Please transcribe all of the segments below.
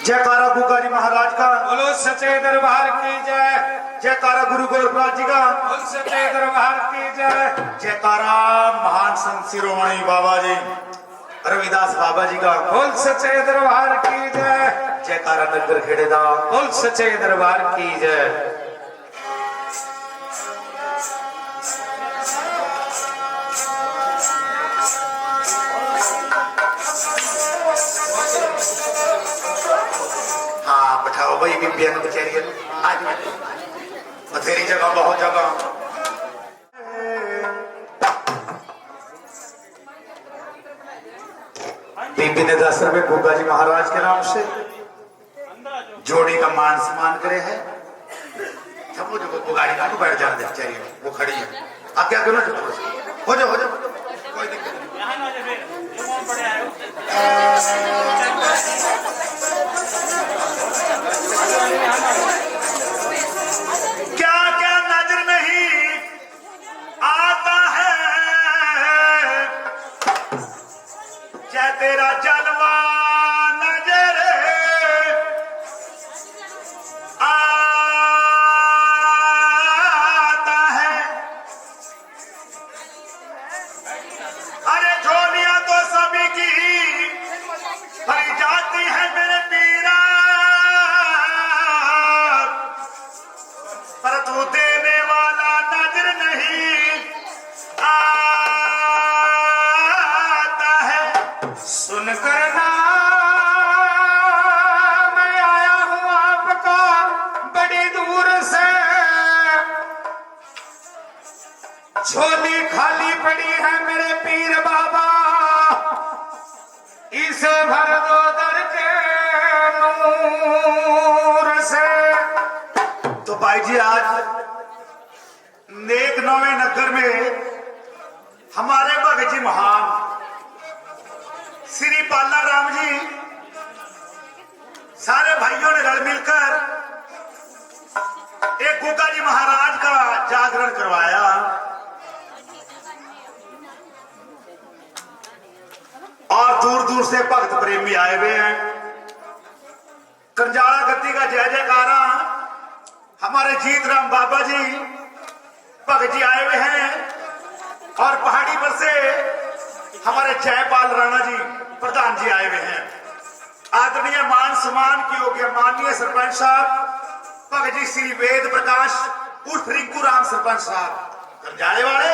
जयकारा गुगा जी महाराज का, बोलो सच्चे दरबार की जय। जयकारा गुरु गोरखनाथ जी का, बोलो सच्चे दरबार की जय। जयकारा महान संत शिरोमणि बाबा जी रविदास बाबा जी का, बोल सच्चे दरबार की जय। जयकारा नगर खेड़े दा, बोल सच्चे दरबार की जय। बैठाओ भाई बीबिया बेचारी आज बथेरी जगह बहुत जगह बीबी ने 10 रुपए गुगा जी महाराज के नाम से जोड़ी का मान सम्मान करे है। वो जो गाड़ी का बैठ जाने दे बेचारी, वो खड़ी है। आप क्या करो, हो जाओ कोई दिक्कत क्या क्या नजर नहीं आता है, क्या तेरा जलवा नजर आता है। अरे झोलियां तो सभी की भरी जाती है मेरे पीरा, पर तू देने वाला नजर नहीं आता है। सुन करना मैं आया हूं आपका बड़ी दूर से, झोली खाली पड़ी है मेरे पीर बाबा, इसे भर दो दर के नूर से। तो भाई जी आज नेक नवे नगर में हमारे भगत जी महान श्री पाला राम जी सारे भाइयों ने रल मिलकर एक गुगा जी महाराज का जागरण करवाया और दूर दूर से भक्त प्रेमी आए हुए हैं। कंजाला गद्दी का जय जयकारा हमारे जीत राम बाबा जी भगत जी आए हुए हैं और पहाड़ी पर से हमारे जयपाल राणा जी प्रधान जी आए हुए हैं। आदरणीय मान सम्मान की योग्य माननीय सरपंच साहब भगत जी श्री वेद प्रकाश उर्फ रिंकू राम सरपंच साहब कंजाले वाले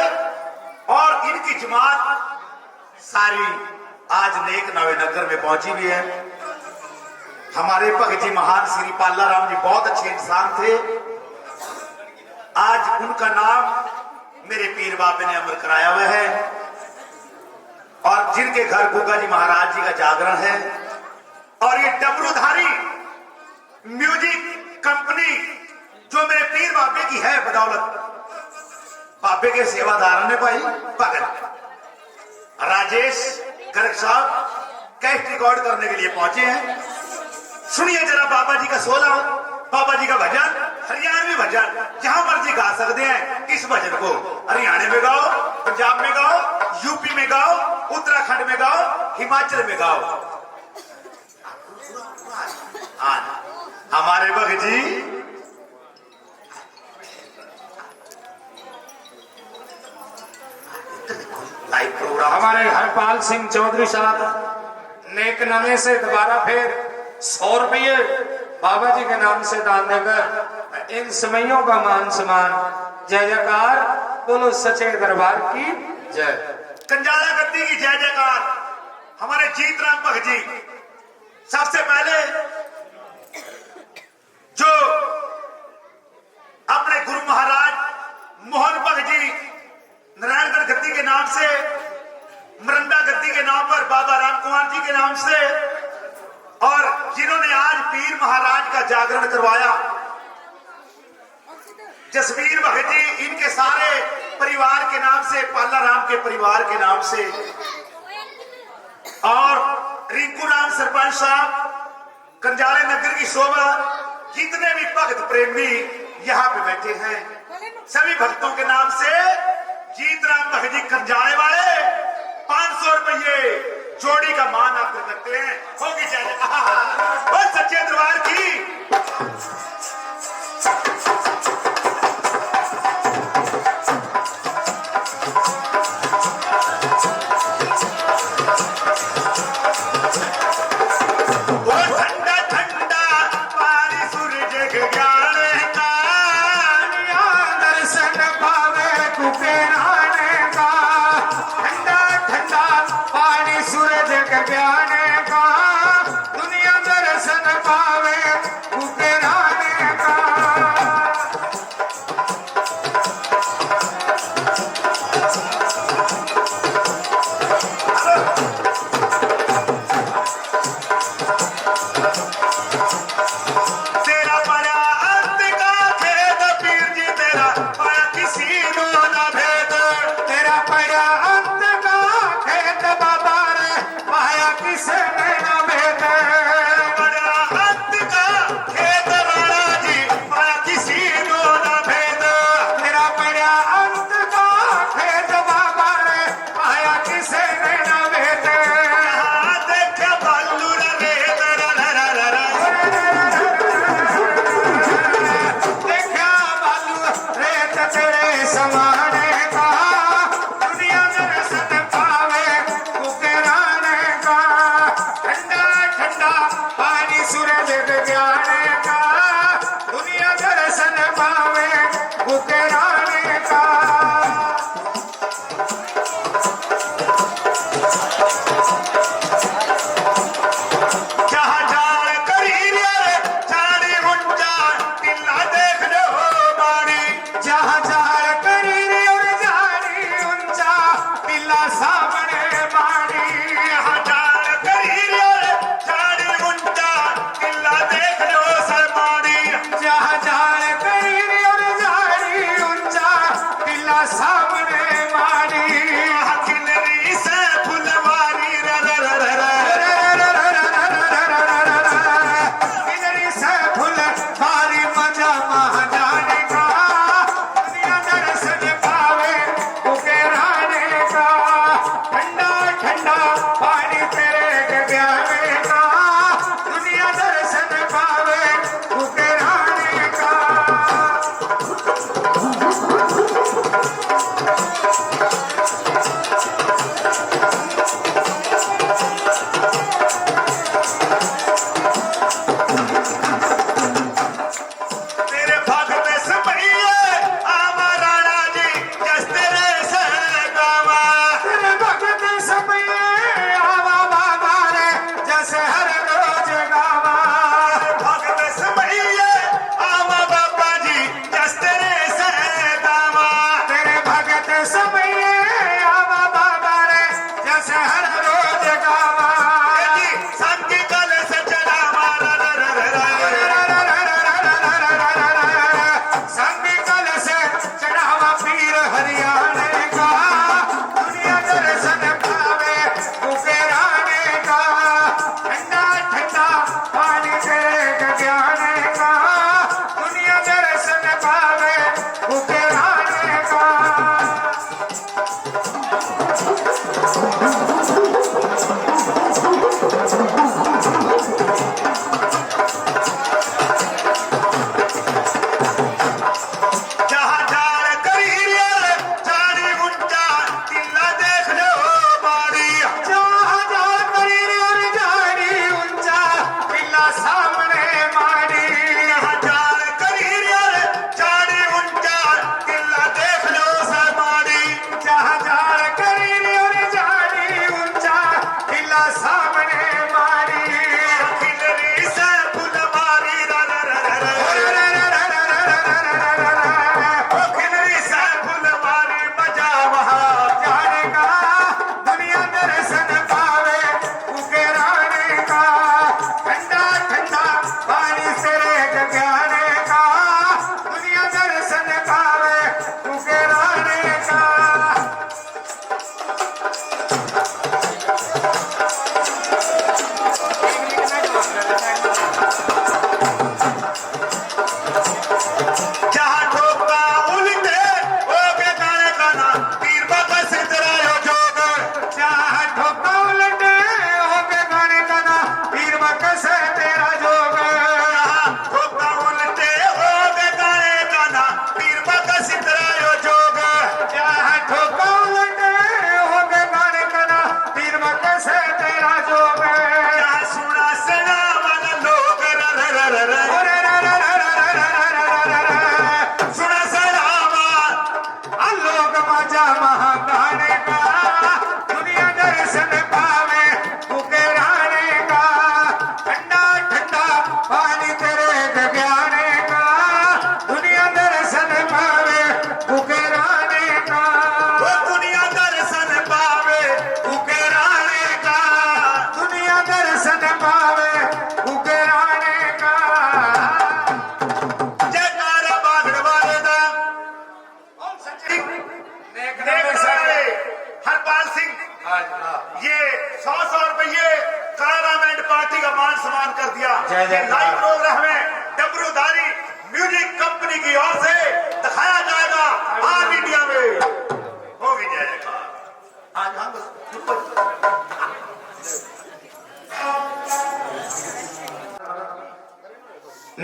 और इनकी जमात सारी आज नेक नवे नगर में पहुंची हुई है। हमारे भगत जी महान श्री पाला राम जी बहुत अच्छे इंसान थे। आज उनका नाम मेरे पीर बाबे ने अमर कराया हुआ है और जिनके घर गुगा जी महाराज जी का जागरण है। और ये डमरूधारी म्यूजिक कंपनी जो मेरे पीर बाबे की है, बदौलत बाबे के सेवादार ने भाई भगत राजेश गर्ग साहब कैस्ट रिकॉर्ड करने के लिए पहुंचे हैं। सुनिए जरा बाबा जी का 16 बाबा जी का भजन, हरियाणवी भजन जहां मर्जी गा सकते हैं। इस भजन को हरियाणा में गाओ, पंजाब में गाओ, यूपी में गाओ, उत्तराखंड में गाओ, हिमाचल में गाओ। हाँ, हमारे भगत जी लाइव प्रोग्राम, हमारे हरपाल सिंह चौधरी साहब नेकनामे से दोबारा फिर 100 रुपये बाबा जी के नाम से दान देकर इन समयों का मान सम्मान। जय जयकार, बोलो सच्चे दरबार की जय। कंजाला गद्दी की जय जयकार। हमारे जीतराम भगत जी सबसे पहले जो अपने गुरु महाराज मोहन भगत जी नारायणगढ़ गद्दी के नाम से, मरंडा गद्दी के नाम पर बाबा राम कुमार जी के नाम से, और जिन्होंने आज पीर महाराज का जागरण करवाया, जसवीर भगत जी इनके सारे परिवार के नाम से, पाला राम के परिवार के नाम से, और रिंकू राम सरपंच साहब, कंजाले नगर की शोभा, जितने भी भक्त प्रेमी यहाँ पे बैठे हैं, सभी भक्तों के नाम से जीतराम भगत जी कंजाले वाले 500 रुपये जोड़ी का मान आप करते हैं। होगी जय और सच्चे दरबार की। सामने मारी हजार करी रे चाड़ी ऊंचा किला देख लो समाड़ी जहाँ जार करी और जानी ऊंचा किला सामने मारी खिलरी से फुलवारी खिलरी से फुलवारी बजा वहाँ जाने का दुनिया दर्शन पावे उके राने का ठंडा ठंडा पानी से जगाने का दुनिया दर्शन पावे उके राने का जहाँ ठोका उल्टे ओके गाने गाना पीर बाबा से तेरा यो जोग चाह ठोका उलटे होके गाने का ना पीर बकस है तेरा जोग जहाँ ठोका उल्टे ओके गाने गाना पीर बाबा से तेरा यो जोग चाह ठोका उलटे होके गाने का ना पीर बकस है तेरा जोग जहाँ सुना सना वाला लोग ओरे रा रा रा रा रा रा रा रा रा रा। सुना सना लोग मजा महा गाने का दुनिया दर्शन पावे उके राने का ठंडा ठंडा पानी तेरे जगाने का दुनिया दर्शन पावे उके राने का वो दुनिया दर्शन पावे उके राणे का दुनिया दर्शन पावे उके राने का जयकारा बागड़ वाले दा हरपाल सिंह ये 100 रुपये कारामैंड पार्टी का मान सम्मान कर दिया। जय जय लाइव प्रोग्राम में डबरूधारी म्यूजिक कंपनी की ओर से दिखाया जाएगा ऑल इंडिया में होगी जय जयकार। आज हम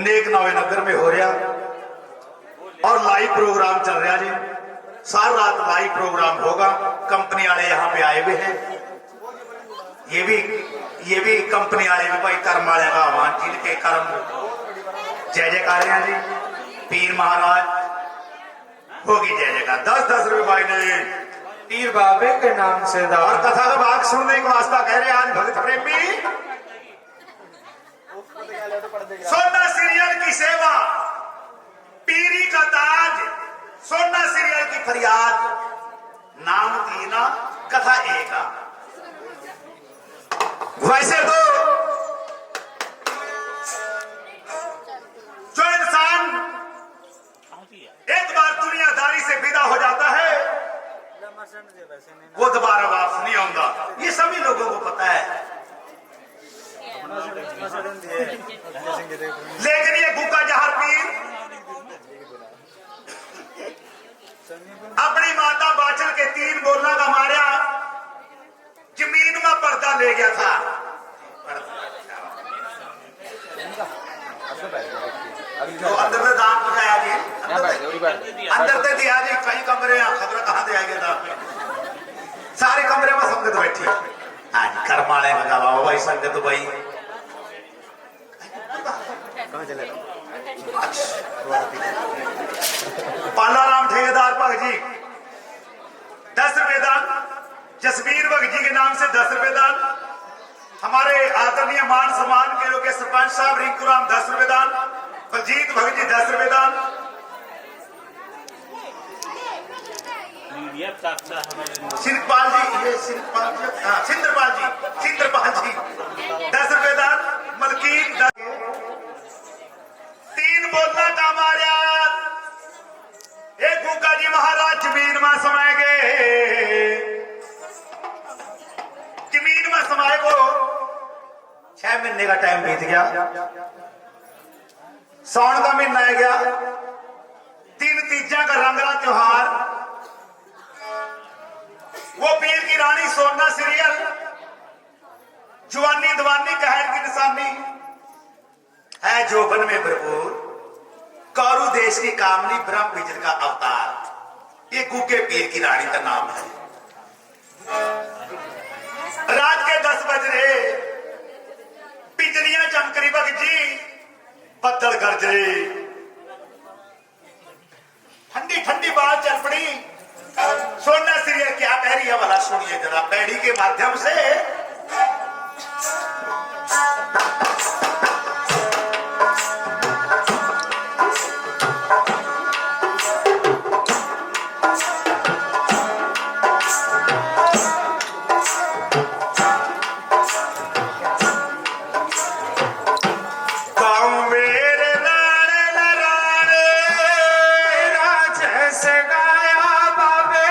नेक नगर में हो रहा और लाइव प्रोग्राम चल रहा जी। सारी रात लाइव प्रोग्राम होगा। कंपनी वाले यहाँ पे आए हुए हैं। ये भी कंपनी वाले भी भाई कर्म वाले का आह्वान जिनके कर्म जय जयकार हैं जी। पीर महाराज होगी जय जयकार। 10-10 रुपए भाई ने पीर बाबे के नाम से और दान कथा का भाग सुनने के वास्ता कह रहे हैं आज भगत प्रेमी सोना सीरियल की सेवा पीरी का ताज सोना सीरियल की फरियाद नाम तीना कथा एका। वैसे तो जो इंसान एक बार दुनियादारी से विदा हो जाता है वो दोबारा वापस नहीं आऊंगा। ये सभी लोगों को पता है। लेकिन ये गुक्का जहर पीर अपनी माता बाचल के 3 बोलना का मारा जमीन में पर्दा ले गया था। जो अंदर में दान पहुंचाया जी अंदर से दिया जी। कई कमरे खबर कहाँ दे आएंगे दान सारे कमरे में संगत बैठी। हाँ जी कर्म वाले में गवा भाई संगत भाई पालाराम ठेकेदार भगत जी 10 रुपए दान। जसवीर भगत जी के नाम से 10 रुपए दान। हमारे आदरणीय मान सम्मान के लोग सरपंच साहब रिंकू राम 10 रुपए दान। बलजीत भगत जी 10 रुपए दान। सिंधपाल जी ये सिंधपाल जी 10 रुपए दान। मलकीत 3 बोलना का मारा एक गुक्का जी महाराज जमीन में समाए गए। जमीन में समाए को 6 महीने का टाइम बीत गया। सावन का महीना आ गया। 3 तीजा का रंगला त्योहार। वो पीर की रानी सोना सीरियल जवानी दवानी कहर की निशानी है जोबन में भरपूर कौरू देश की कामनी ब्रह्म बिजल का अवतार। ये गुगे पीर की रानी का नाम है। रात के 10 बज रहे बिजलियां चमक रही भगत जी बदल गरज रहे, ठंडी ठंडी बात चल पड़ी। सोना सीरियल क्या कह रही है भला सुनिए जरा पैड़ी के माध्यम से। गाया बाबे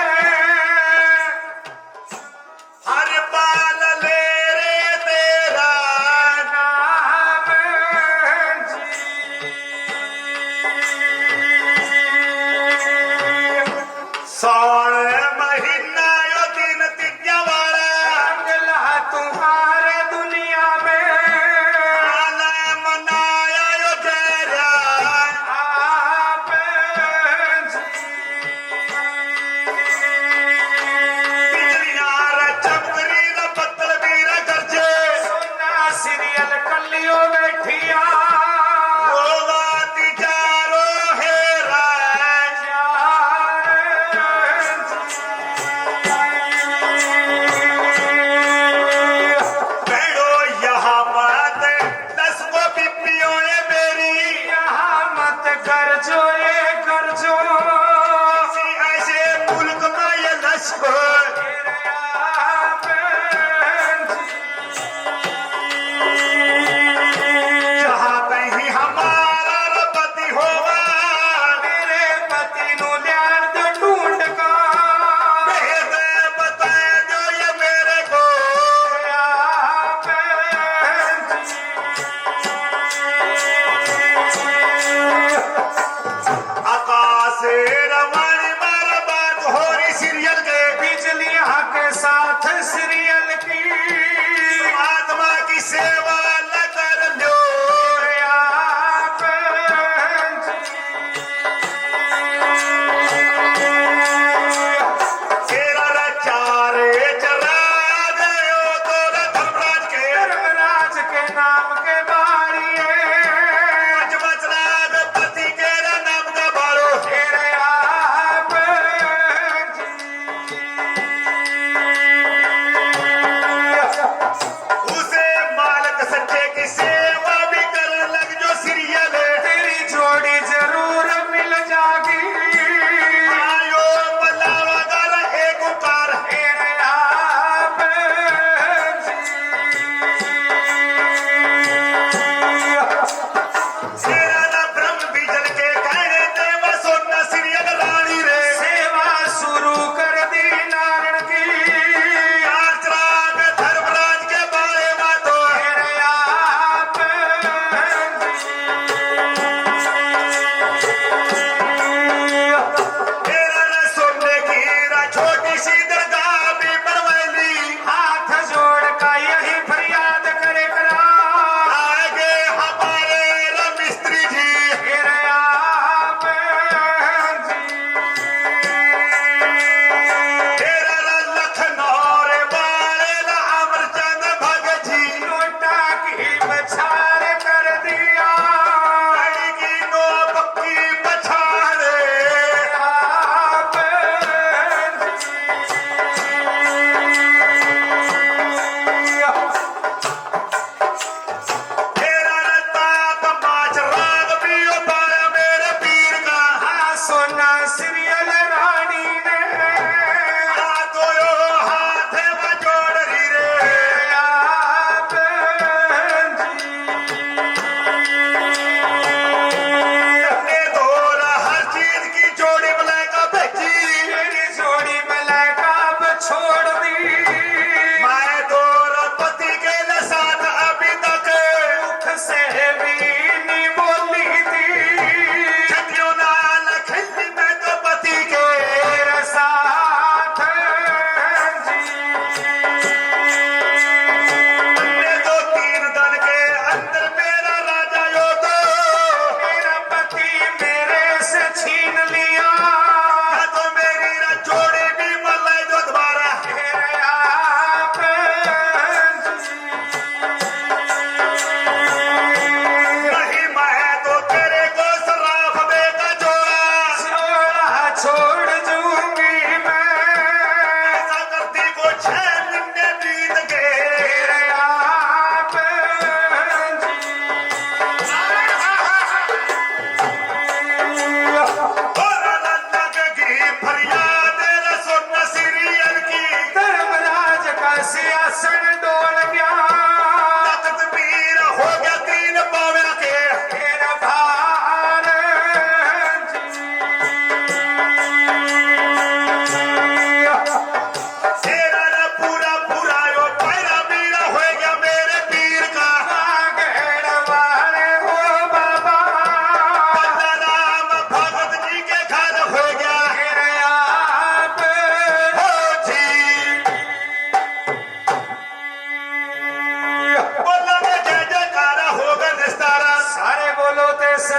हर पाल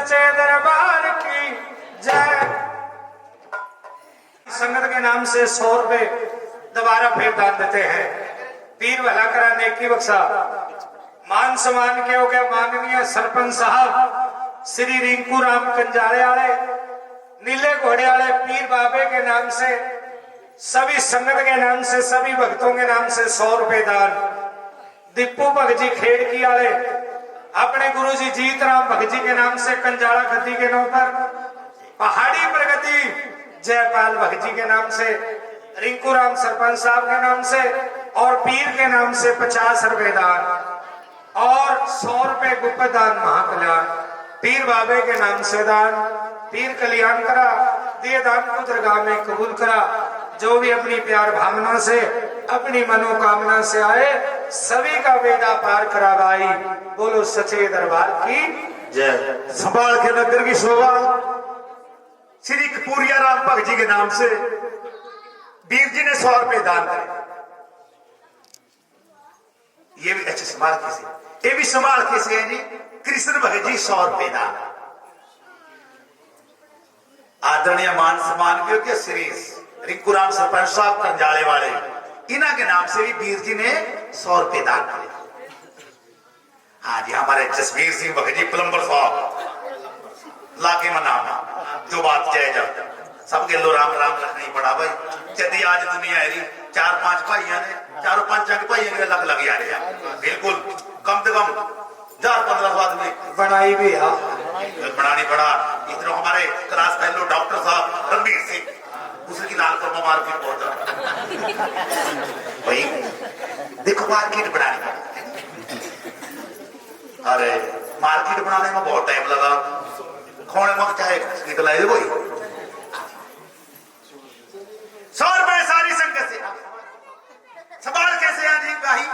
सच्चे दरबार की जय। संगत के नाम से 100 रुपए दोबारा फिर दान देते हैं। पीर भला करा नेकी बख्शा। मान सम्मान के हो गया माननीय सरपंच साहब श्री रिंकू राम कंजाले वाले नीले घोड़े वाले पीर बाबे के नाम से, सभी संगत के नाम से, सभी भक्तों के नाम से 100 रुपए दान। दीपू भगत जी खेड़की वाले अपने गुरु जी जीत राम भगत जी के नाम से कंजाला गद्दी के नाम पर, पहाड़ी प्रगति जयपाल भगत जी के नाम से, रिंकू राम सरपंच साहब के नाम से और पीर के नाम से 50 रुपए दान और 100 रुपए गुप्त दान महाकल्याण। पीर बाबे के नाम से दान, पीर कल्याण करा, दिए दान को दरगाह में कबूल करा। जो भी अपनी प्यार भावना से अपनी मनोकामना से आए सभी का बेड़ा पार करा भाई। बोलो सच्चे दरबार की जय। संभाल के नगर की शोभा श्री कपूरिया राम भगत जी के नाम से वीर जी ने 100 रुपए दान करे। ये भी अच्छे संभाल के से, ये भी संभाल के से है जी। कृष्ण भगत जी 100 रुपए दान। आदरणीय मान सम्मान के होते श्री रिंकू राम सरपंच साहब कंजाले वाले, इन्हों के नाम से भी वीर जी ने 100 रुपए दान करे। हाँ जी, हमारे जसवीर सिंह भगत जी प्लम्बर साहब लाके मना जो बात जायज सबके लो राम राम रखनी पड़ा भाई। यदि आज दुनिया है 4-5 भाइयों ने, 4-5 भाइयों के लग लग आ रहे हैं। बिल्कुल कम से कम 1000-1500 आदमी बनाई भी है, बनानी पड़ा। इधर हमारे क्लास फेलो डॉक्टर साहब रणबीर सिंह दूसरे की लाल पर बीमार भी पहुंच भाई। देखो मार्केट बनानी पड़ी। अरे मार्केट बनाने में बहुत टाइम लगा। खोने में चाहे निकलाए कोई 100 रुपए सारी संगत से सवाल कैसे है जी भाई।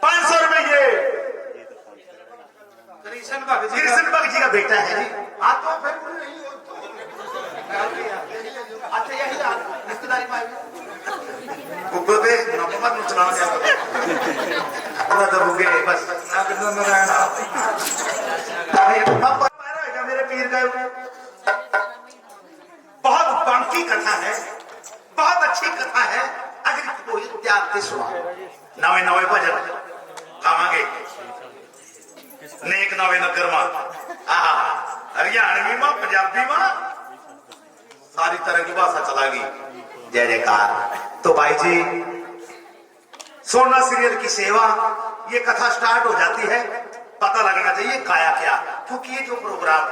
500 रुपए ये कृष्ण भगत जी का बेटा है जी। आप तो फिर अच्छा यही रिश्तेदारी गूगल पे नंबर चलाना पूरा दबोगे बस मेरे पीर का। बहुत बांकी कथा है, बहुत अच्छी कथा है। अगर कोई त्याग से सुना नवे नवे भजन गावांगे नेक नवे नगर में हरियाणवी में पंजाबी में सारी तरह की भाषा चलागी। जय जयकार। तो भाई जी सोना सीरियल की सेवा ये कथा स्टार्ट हो जाती है। पता लगना चाहिए काया क्या, क्योंकि ये जो प्रोग्राम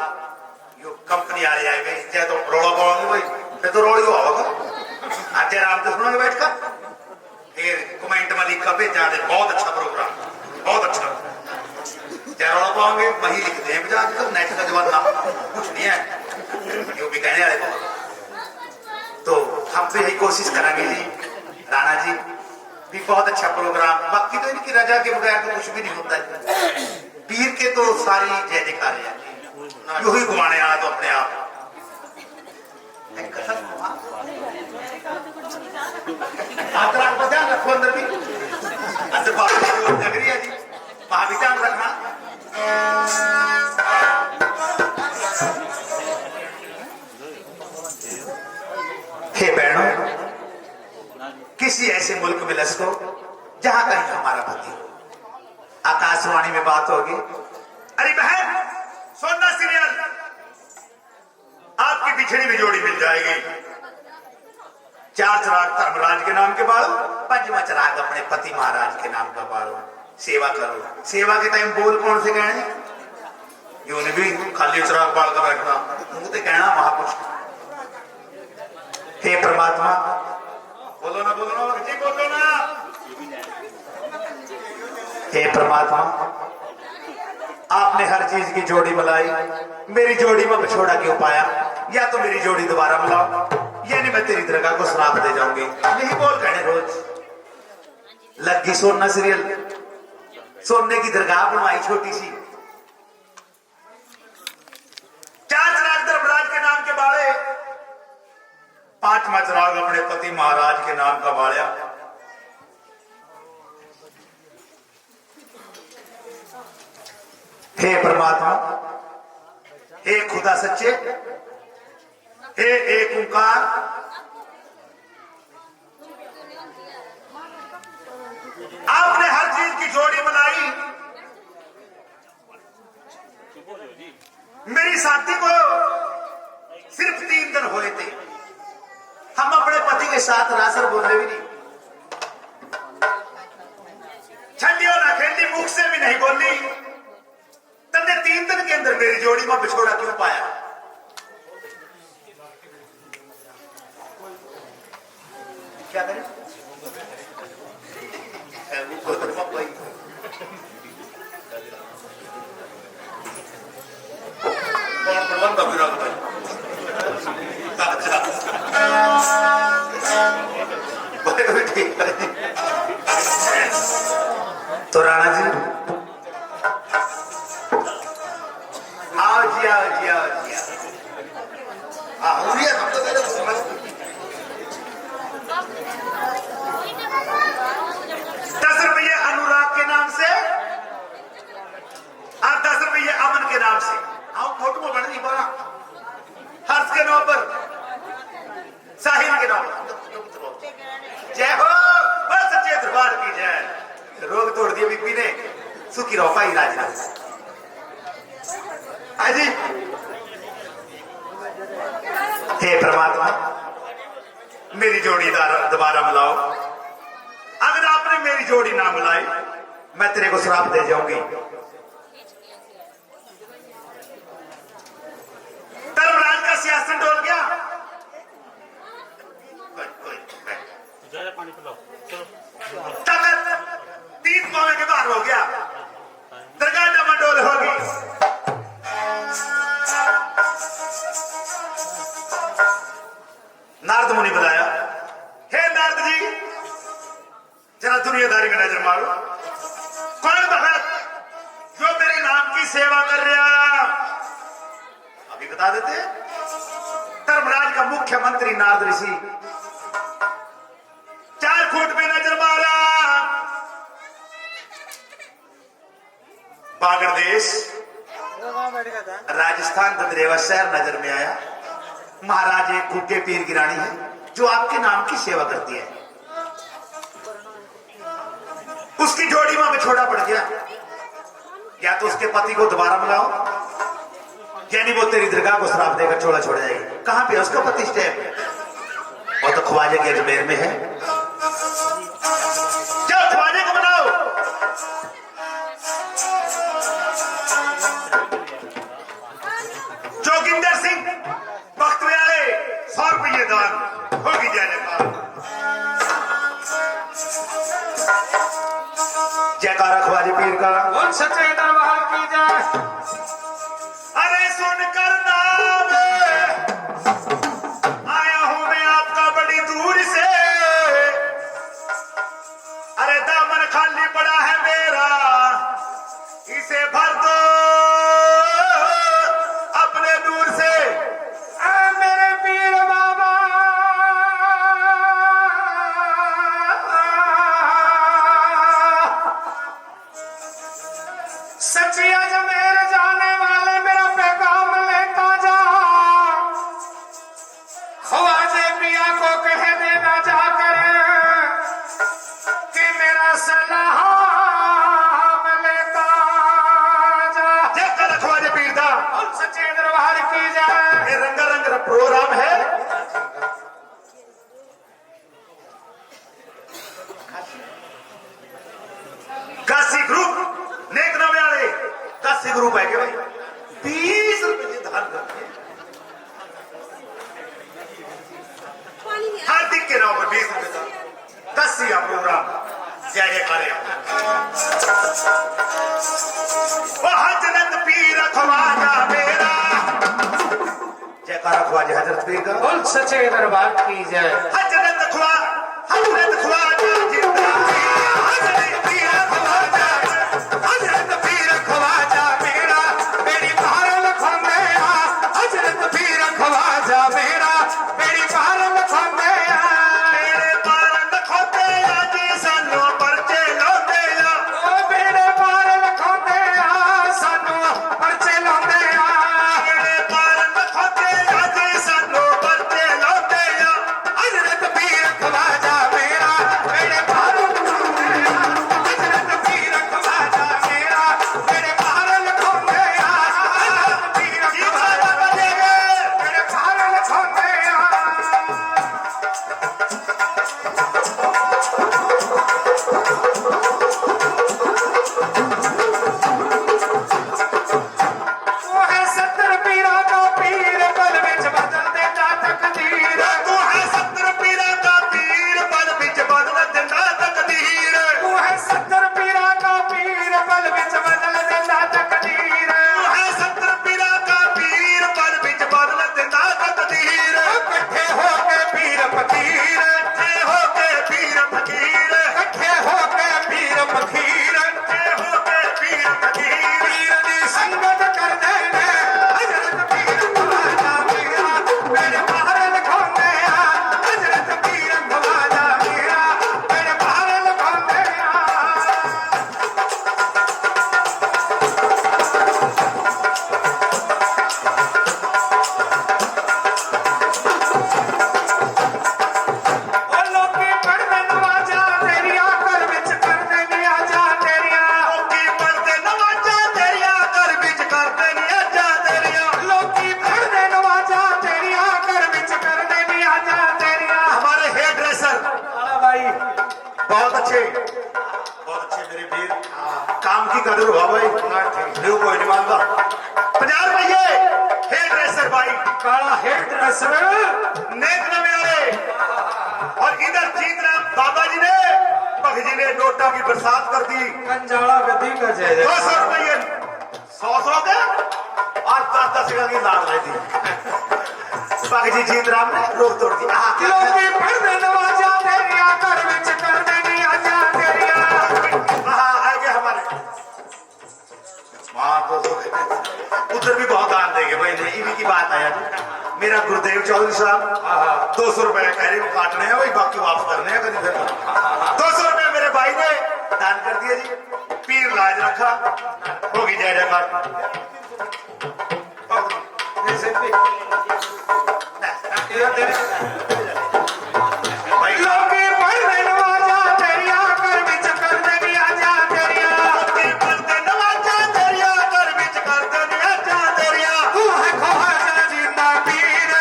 जो कंपनी वाले आए गए चाहे तो रोड़ा पाओगे भाई, फिर तो रोड़ी होगा। आज आराम से सुनोगे बैठकर, फिर कमेंट में लिखा भेजा दे बहुत अच्छा प्रोग्राम, बहुत अच्छा। चाहे रोड़ा पाओगे वही लिखते हैं बजा आजकल नेट का जमाना कुछ नहीं है, जो भी कहने वाले बहुत। तो हम तो यही कोशिश करेंगे जी राणा जी भी बहुत अच्छा प्रोग्राम। बाकी तो इनकी रजा के बगैर तो कुछ भी नहीं होता है। पीर के तो सारी जय जयकार है, यू ही घुमाने आना तो अपने आप। ध्यान रखो अंदर भी नगरी है जी, वहां भी ध्यान रखना। हे बहनों, किसी ऐसे मुल्क में लसको जहां कहीं हमारा पति हो। आकाशवाणी में बात होगी, अरे बहन सोना सीरियल आपकी बिछड़ी में जोड़ी मिल जाएगी। 4 चिराग धर्मराज के नाम के बाड़ो, 5वां चिराग अपने पति महाराज के नाम का बाड़ो। सेवा करो। सेवा के टाइम बोल कौन से कहने, यूं नहीं भी खाली चिराग बाल कर बैठना, मुंह तो कहना महापुरुष। हे परमात्मा, बोलो ना जी, बोलो ना। हे परमात्मा, आपने हर चीज की जोड़ी मिलाई, मेरी जोड़ी में बिछोड़ा क्यों पाया? या तो मेरी जोड़ी दोबारा मिलाओ या नहीं मैं तेरी दरगाह को श्राप दे जाऊंगी। यही बोल कहने रोज लगी सोना सीरियल, सोने की दरगाह बनवाई छोटी सी। 4 चिराग धर्मराज के नाम के बाड़े, 5वां चिराग अपने पति महाराज के नाम का बाड़िया। हे परमात्मा, एक खुदा सच्चे, एक ओंकार, आपने हर चीज की जोड़ी बनाई। मेरी साथी को सिर्फ 3 दिन हुए थे, हम अपने पति के साथ रासर बोलने भी नहीं, ठंडी और अखेली मुख से भी नहीं बोली। तन्ने 3 दिन के अंदर मेरी जोड़ी में बिछोड़ा क्यों पाया? क्या करें? तो राणा जी आओ जी, आओ जी, आओ जी, आओ। 10 रुपये अनुराग के नाम से और 10 रुपये अमन के नाम से। आओ फोटो में बढ़ नहीं पा रहा। हर्ष के नाम पर, साहिल के नाम पर। जय हो, बस सच्चे दरबार की जय। रोग तोड़ दिए बीबी ने, सुखी रहो भाई राजनाथ। जी हे परमात्मा, मेरी जोड़ी दोबारा मिलाओ। अगर आपने मेरी जोड़ी ना मिलाई, मैं तेरे को श्राप दे जाऊंगी। धर्मराज का सिंहासन डोल गया। ताकत 3 पावे के बाहर हो गया। दरगाह डमाडोल होगी। नारद मुनि बताया, हे नारद जी, जरा दुनियादारी में नजर मारो। कौन भगत जो मेरे नाम की सेवा कर रहा? अभी बता देते। धर्मराज का मुख्यमंत्री नारद ऋषि 4 फुट में नजर मारा। बागड़ देश राजस्थान बदरेवा शहर नजर में आया। महाराज एक गुग्गे पीर की रानी है जो आपके नाम की सेवा करती है। उसकी जोड़ी में बिछोड़ा पड़ गया। या तो उसके पति को दोबारा मिलाओ, यानी वो तेरी दरगाह को श्राप देकर छोड़ा छोड़ जाएगी। कहां पे है उसका पति? स्टेप और तो ख्वाजा के अजमेर में है। जाओ ख्वाजे को बनाओ। जोगिंदर सिंह वक्त में आए, 100 रुपये दान होगी जाने का। जयकारा ख्वाजे पीर का। बोल सच्चे दरबार की जय। अरे सुनकर नाम आया हूं मैं आपका बड़ी दूर से। अरे दामन खाली पड़ा है मेरा, इसे भर दो अपने दूर से। मेरे पीर बाबा, सच्ची अजमेर जाने वाले मेरा पैगाम लेता जा। ख्वाजे पिया को कह देना जाकर कि मेरा सलाम लेता जा। जयकारा ख्वाजे पीर दा। और सच्चे दरबार की जाए। ये रंगारंग प्रोग्राम है। काशी ग्रुप नेक नामे वाले काशी ग्रुप है कि भाई 20 रुपये दान करते हैं। हार्दिक के नाम पर 20 रुपये दान। काशी का प्रोग्राम क्या ये करे? वो हजरत पीर ख्वाजा मेरा। जयकारा ख्वाजा हजरत पीर का। बोल सच्चे दरबार की जय। हजरत ख्वाजा जिंदा। हजरत पीर ख्वाजा, हजरत पीर ख्वाजा मेरा। मेरी बाहर लखोंदे आ। हजरत पीर ख्वाजा मेरा। मेरी बाहर लखोंदे आ। मेरे बार लखोते आ जी सानू परचे लाउंदे आ। ओ मेरे बाहर लखोंदे आ, सानू परचे लाउंदे आ। मेरे वाह 50 रुपये हेयर ड्रेसर भाई काला हेयर ड्रेसर नेक नवे वाले। और इधर जीत राम बाबा जी ने भगत जी ने नोटों की बरसात कर दी। कंजाला गति का जय 200 रुपये 100 के और 10 की लाल लाई दी। भगत जी जीत राम ने रोक तोड़ दी। लोकी पढ़ने नवाजा तेरिया कर विच कर देनी आजा तेरिया। आगे हमारे वहां तो उधर भी बहुत दान देंगे भाई। नहीं भी की बात आया मेरा गुरुदेव चौधरी साहब 200 रुपए कह रहे काटने हैं भाई, बाकी वापस करने हैं कभी फिर। 200 रुपए मेरे भाई ने दान कर दिया जी। पीर लाज रखा होगी जय जयकार। भाई लोकी पढ़ने नवाजा तेरिया कर विच कर देनी आजा तेरिया। करते नवाजा तेरिया कर विच कर देनी आजा तेरिया। तू है ख्वाजा जिंदा पीर,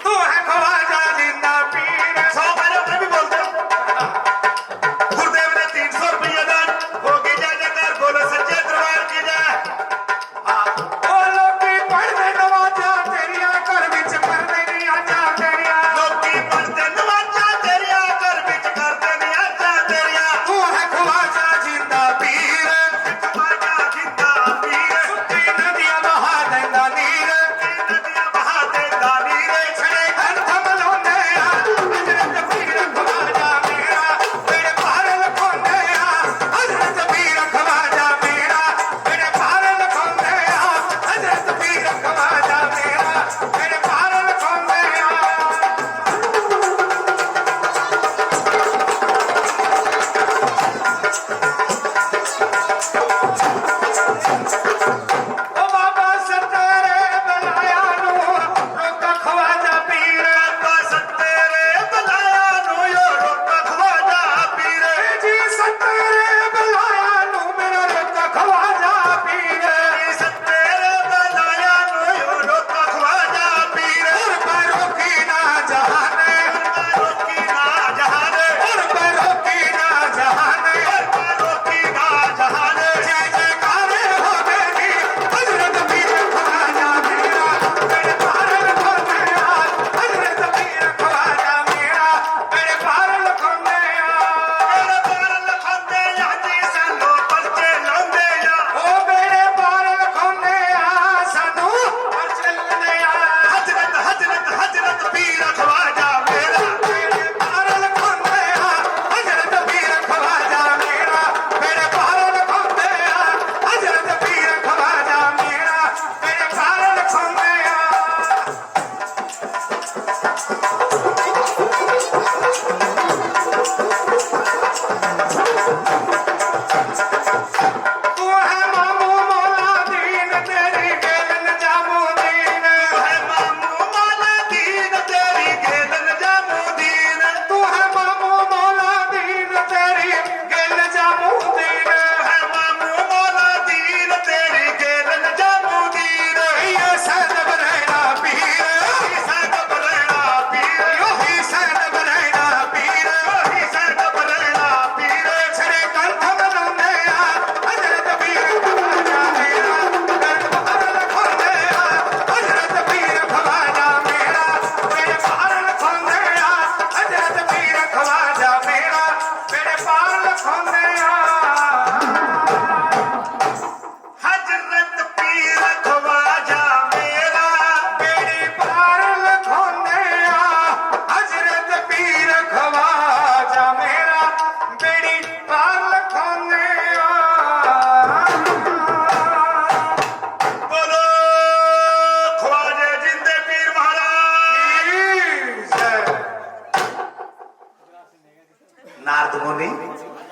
तू है ख्वाजा जिंदा पीर। 100 मैंने अपने भी बोलते गुरुदेव ने 300 रुपये दान होगी जय जयकार बोलो सच्चे दरबार की जय। ओ लोकी पढ़ने नवाजा तेरिया कर विच कर देनी आजा तेरिया। लोकी पढ़ते नवाजा तेरिया कर विच कर देनी आजा तेरिया। तू है ख्वाजा जिंदा पीर, ख्वाजा जिंदा पीर सुक्की नदियां बहा देंदा नीर। नदियां बहा देंदा नीर। छड़े घर थमलोंदे आ हजरत पीर ख्वाजा मेरा। मेरे पार लखोंदे आ हजरत पीर ख्वाजा मेरा। मेरे पार लखोंदे आ हजरत पीर ख्वाजा मेरा। मेरे पार लखोंदे आ। ओ बाबा सतारे बलाया नू रोका ख्वाजा पीर। बाबा सत्तेरे बलाया नो यो रोका ख्वाजा पीर। जी सतारे बलाया नू मेरा रोका ख्वाजा पीर। सत्तेरे बलाया नो यो रोका ख्वाजा पीर। और पैरों की ना जहाने, रोकी ना जहाने और पैरों की ना जहाने। रोकी ना जहाने। जय जयकार हो मेरी हजरत पीर ख्वाजा मेरा। मेरे पार लखोंदे आ हजरत पीर ख्वाजा मेरा। मेरे पार लखोंदे आ। मेरे पार लखोंदे या जी सानू परचे लाउंदे या। ओ मेरे पार लखोंदे आ सानू परचलदे आ। हजरत हजरत हजरत पीर ख्वाजा मेरा। मेरे पार लखोंदे आ हजरत पीर ख्वाजा मेरा। मेरे पार लखोंदे आ हजरत पीर ख्वाजा मेरा। मेरे पार लखोंदे आ। तू है मामू मौला दीन तेरी गेल निजामुद्दीन। है मामू मौला दीन तेरी गेल निजामुद्दीन। तू है मामू मौला दीन तेरी गेल निजामुद्दीन। है मामू मौला दीन तेरी गेल निजामुद्दीन। ये सैद बरैना पीर, सैद बरैना पीर। योही सैद बरैना पीर। सैद बरैना पीर। छड़े कंठ बनोंदे आ हजरत पीर ख्वाजा मेरा। कंठ बाहर लखोंदे आ हजरत पीर ख्वाजा मेरा। मेरे पार लखोंदे आ हजरत पीर ख्वाजा मेरा। मेरे पार लखोंदे आ। हजरत पीर ख्वाजा मेरा। मेरे पार लखोंदे आ हजरत पीर ख्वाजा मेरा। मेरी पार लखोंदे आ। बोलो ख्वाजे जिंदे पीर महाराज। नारद मुनि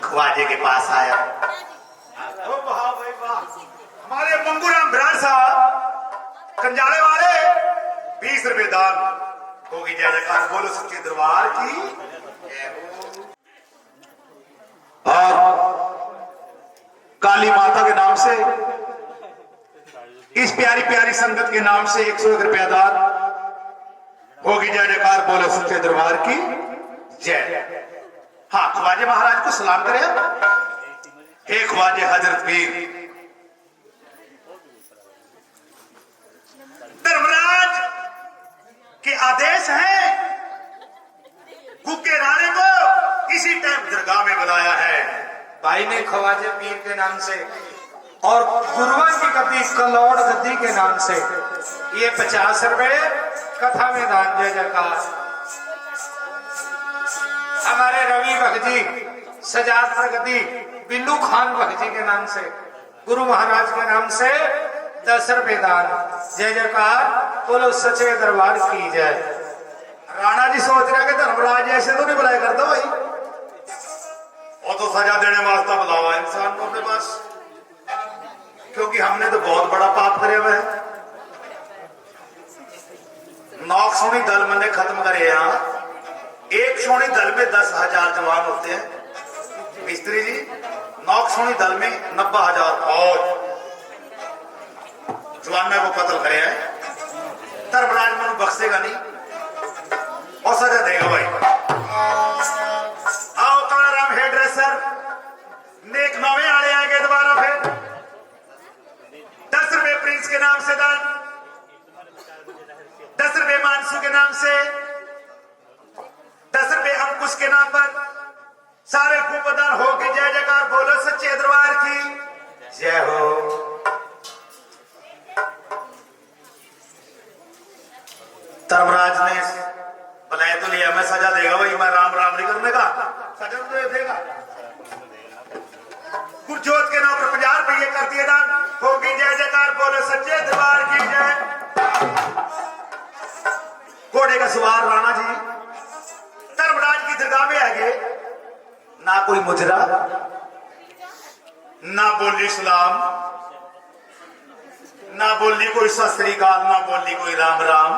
ख्वाजे के पास आया। ओ वाह भाई वाह। हमारे मंगूराम ब्रार साहब कंजाले वाले 20 रुपए दान होगी जय जयकार बोलो सच्चे दरबार की। और काली माता के नाम से इस प्यारी प्यारी संगत के नाम से 101 रुपया दान होगी जय जयकार बोलो सच्चे दरबार की जय। हाँ ख्वाजा महाराज को सलाम करें। एक ख्वाजा हजरत पीर धर्मराज के आदेश हैं, गुग्गे राणे को इसी टाइम दरगाह में बुलाया है। भाई ने ख्वाजा पीर के नाम से और गुरुआ की गद्दी कलौड़ गद्दी के नाम से ये 50 रुपए कथा में दान दे जयकार। हमारे रवि भगजी सजाद प्रगति बिल्लू खान भगजी के नाम से गुरु महाराज के नाम से 10 रुपए दान। जय जयकार बोलो सच्चे दरबार की जय। राणा जी सोच रहा कि धर्मराज ऐसे तो नहीं बुलाया करता भाई, वो तो सजा देने वास्ता बुलावा इंसान को अपने पास, क्योंकि हमने तो बहुत बड़ा पाप करे हुए हैं। नौक सोनी दल मैंने खत्म करे यहाँ, एक सोनी दल में 10,000 जवान होते हैं मिस्त्री जी, नौक सोनी दल में 90,000 फौज जवानों को कत्ल करे हैं। धर्मराज मनु बख्शेगा नहीं और सजा देगा भाई। आओ कालाराम हेयर ड्रेसर नेक नौवे आने आएंगे दोबारा फिर 10 रुपए प्रिंस के नाम से दान, 10 रुपए मानसू के नाम से, 10 रुपए अंकुश के नाम पर। सारे खूबदार हो के जय जयकार बोलो सच्चे दरबार की जय हो। धर्मराज ने बुलाया तो लिया, मैं सजा देगा भाई, मैं राम राम नहीं करने का, सजा तो देगा। गुरजोत के नाम पर 50 रुपये कर दिए दान, होगी जय जयकार बोलो सच्चे दरबार की जय। घोड़े का सवार राणा जी धर्मराज की दरगाह में आगे, ना कोई मुजरा, ना बोली सलाम, ना बोली कोई सत श्री अकाल, ना बोली कोई राम राम।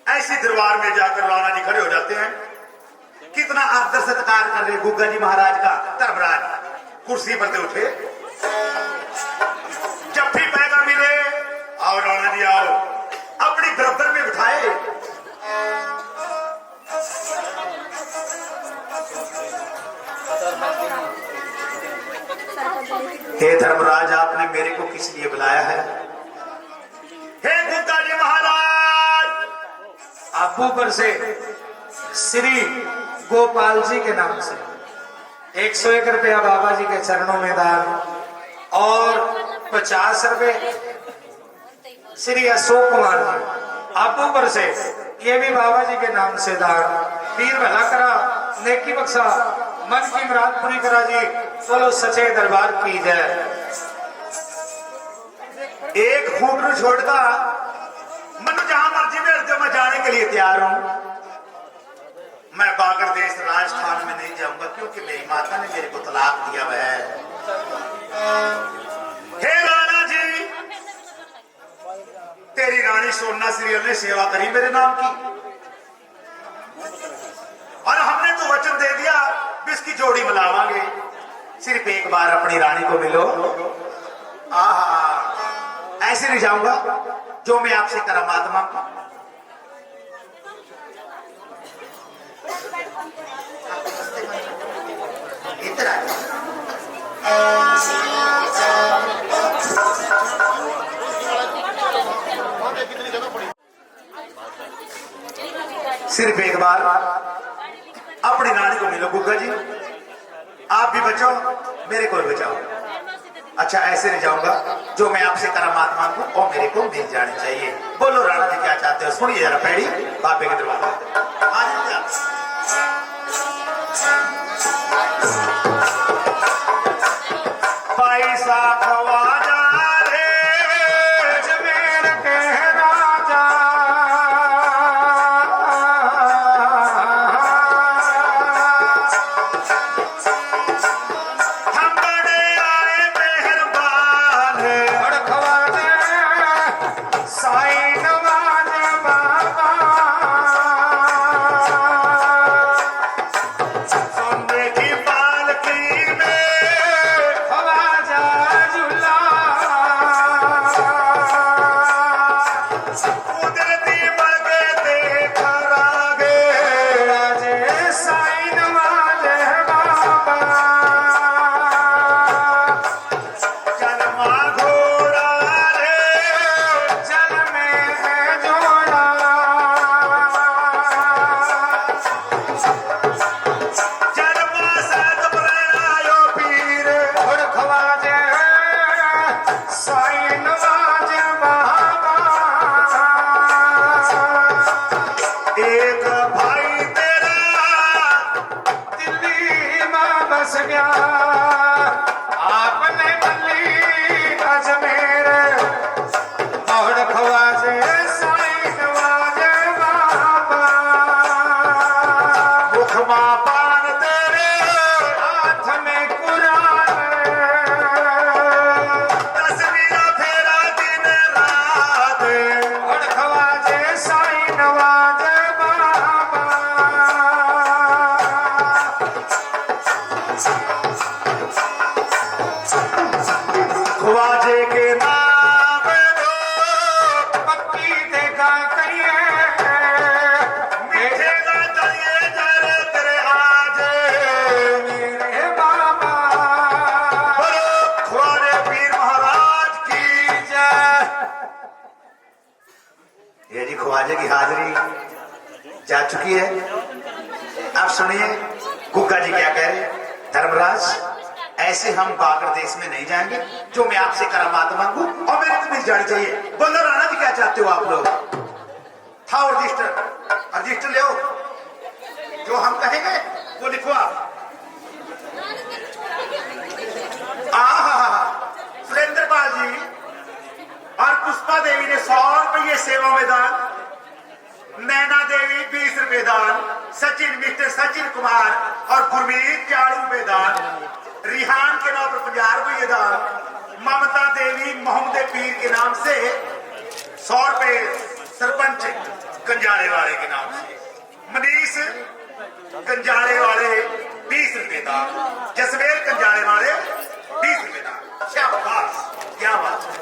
ऐसी दरबार में जाकर राणा जी खड़े हो जाते हैं। कितना आदर सत्कार कर रहे गुग्गा जी महाराज का। धर्मराज कुर्सी पर से उठे, जफ्फी पैगा मिले, आओ राणा जी आओ, अपनी बरबर में बिठाए। हे धर्मराज आपने मेरे को किस लिए बुलाया है? हे गुग्गा जी महाराज, आपू पर से श्री गोपाल जी के नाम से 101 रुपया बाबा जी के चरणों में दान और 50 रुपए श्री अशोक कुमार जी आपू पर से ये भी बाबा जी के नाम से दान। पीर भला करा नेकी बख्शा मन की मुराद पूरी करा जी, चलो सच्चे दरबार की जय। एक फूट न छोड़ता, मन जहां मर्जी में जो मैं जाने के लिए तैयार हूं। मैं बागर देश राजस्थान में नहीं जाऊंगा क्योंकि मेरी माता ने मेरे को तलाक दिया हुआ है। हे राणा जी, तेरी रानी सोना सीरियल ने सेवा करी मेरे नाम की और हमने तो वचन दे दिया इसकी जोड़ी मिलावांगे। सिर्फ एक बार अपनी रानी को मिलो। आहा, ऐसे नहीं जाऊंगा जो मैं आपसे करामात मांगू। इधर आ सिर्फ एक बार अपनी रानी को मिलो गुग्गा जी, आप भी बचाओ मेरे को भी बचाओ। अच्छा ऐसे नहीं जाऊंगा जो मैं आपसे करामात मांगू और मेरे को मिल जानी चाहिए। बोलो राणा जी क्या चाहते हो, सुनिए जरा पैड़ी बाबे के दरबार पैसा खवाजा रे अजमेर के राजा, हम बड़े आए मेहरबान खवाजा साई नवाज बाबा, सोने की पालकी में खवाजा झूला खवाजे साईं नवाजे बाबा। एक भाई तेरा दिल्ली में बस गया आपने बल्ली अजमेर और खवाजे साईं नवाजे बाबा। मुखमा पान तेरे हाथ में कुरान तस्वीर फेरा दिन रात और खवाजे साईं नवाजे बाबा। ख्वाजे के नाम दो पक्की देखा करिए मीठे का चलिए जरे तेरे आज मेरे बाबा। बोलो ख्वाजे पीर महाराज की जय। ये जी ख्वाजे की हाजिरी जा चुकी है। अब सुनिए गुग्गा जी क्या कह रहे। धर्मराज ऐसे हम बागर देश में नहीं जाएंगे, जो मैं आपसे करामात मांगू और मेरे को मिल जानी चाहिए। बोलो राणा जी क्या चाहते हो आप लोग। था रजिस्टर ले आओ, जो हम कहेंगे वो लिखो आप। सुरेंद्र पाल जी और पुष्पा देवी ने 100 रुपये सेवा में दान, नैना देवी 20 रुपए दान, सचिन मिस्टर सचिन कुमार और गुरमीत 40 रुपए दान, रिहान के नाम पर 50 रुपये दान, ममता देवी मोहम्मद पीर के नाम से 100 रुपए, सरपंच कंजाले वाले के नाम से, मनीष कंजाले वाले 20 रुपए दान, जसवेल कंजाले वाले 20 रुपए दान। शाबाश, क्या बात है।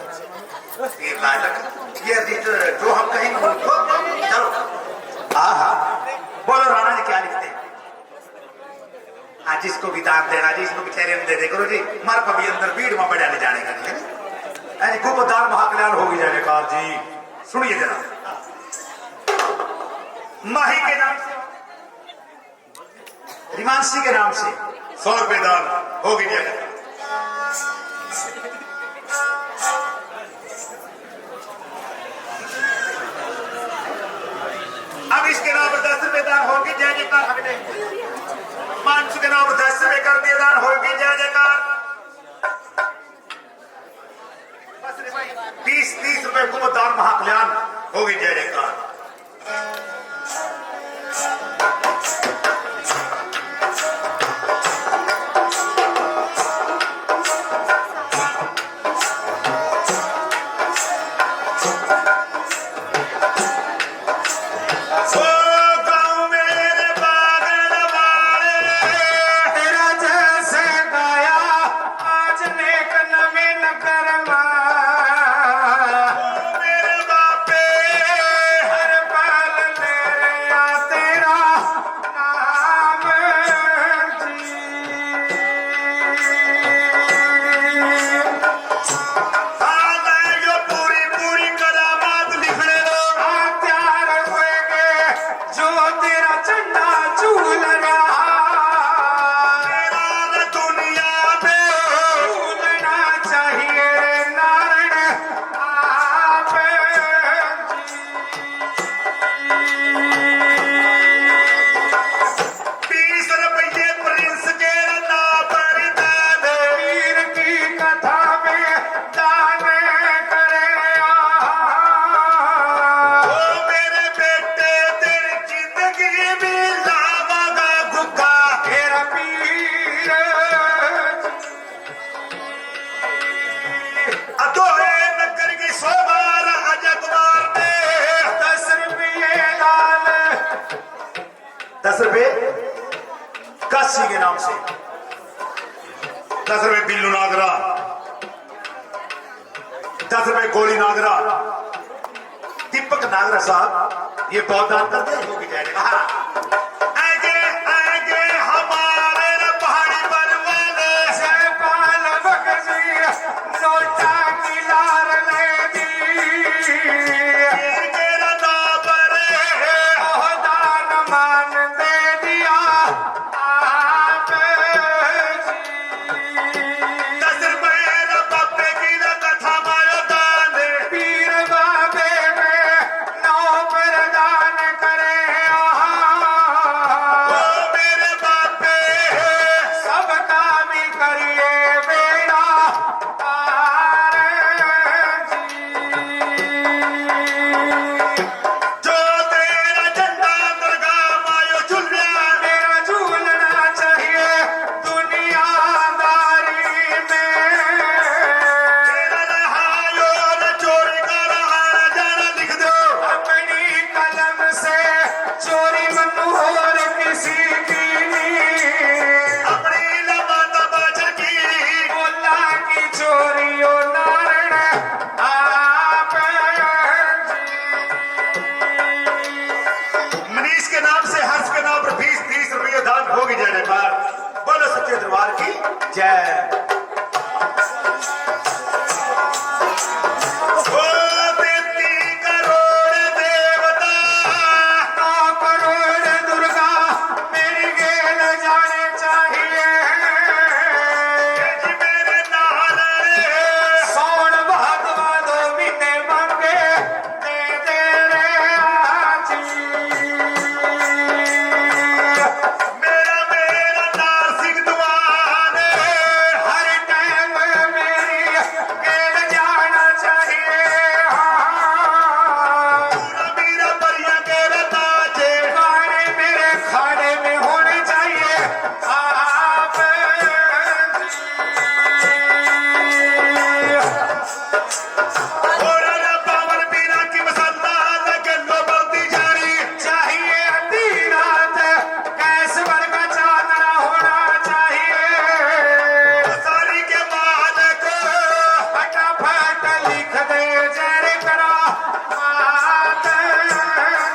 ये रजिस्टर जो हम कहेंगे वो लिखो। चलो बोलो राणा जी क्या लिखते हैं। हाँ जिसको भी दान देना जी, इसको भी ठहरे में दे दे करो जी। मर कभी अंदर भीड़ में बढ़ा नहीं जाने का नहीं गोपदार महाकल्याण होगी जाने कार जी। सुनिए जरा, माही के नाम से, रिमांसी के नाम से 100 रुपए दान होगी जाने। अब इसके नाम पर 10 रुपए दान होगी, जय जयकार। हमने मानसू के नाम पर 10 रुपए कर दिए दान होगी, जय जयकार। 20-30 रुपए को दान महाकल्याण होगी, जय जयकार। काशी के नाम से 10 रुपए बिल्लू नागरा, 10 रुपए गोली नागरा, दीपक नागरा साहब ये बहुत दान करते हैं, होगी जाएगा। आगे आगे हमारे पहाड़ी पर वाले जयपाल बख्शी नोटा की लार ले दी, तेरा दाबर दान मान दे दिया आप जी। 10 रुपए ना पावन पीना की मसाला लगे लो बढ़ती जारी चाहिए अद्धी रात कैस वर्ग चांदना होना चाहिए सारी के मालक फटाफट लिख दे जर करा मात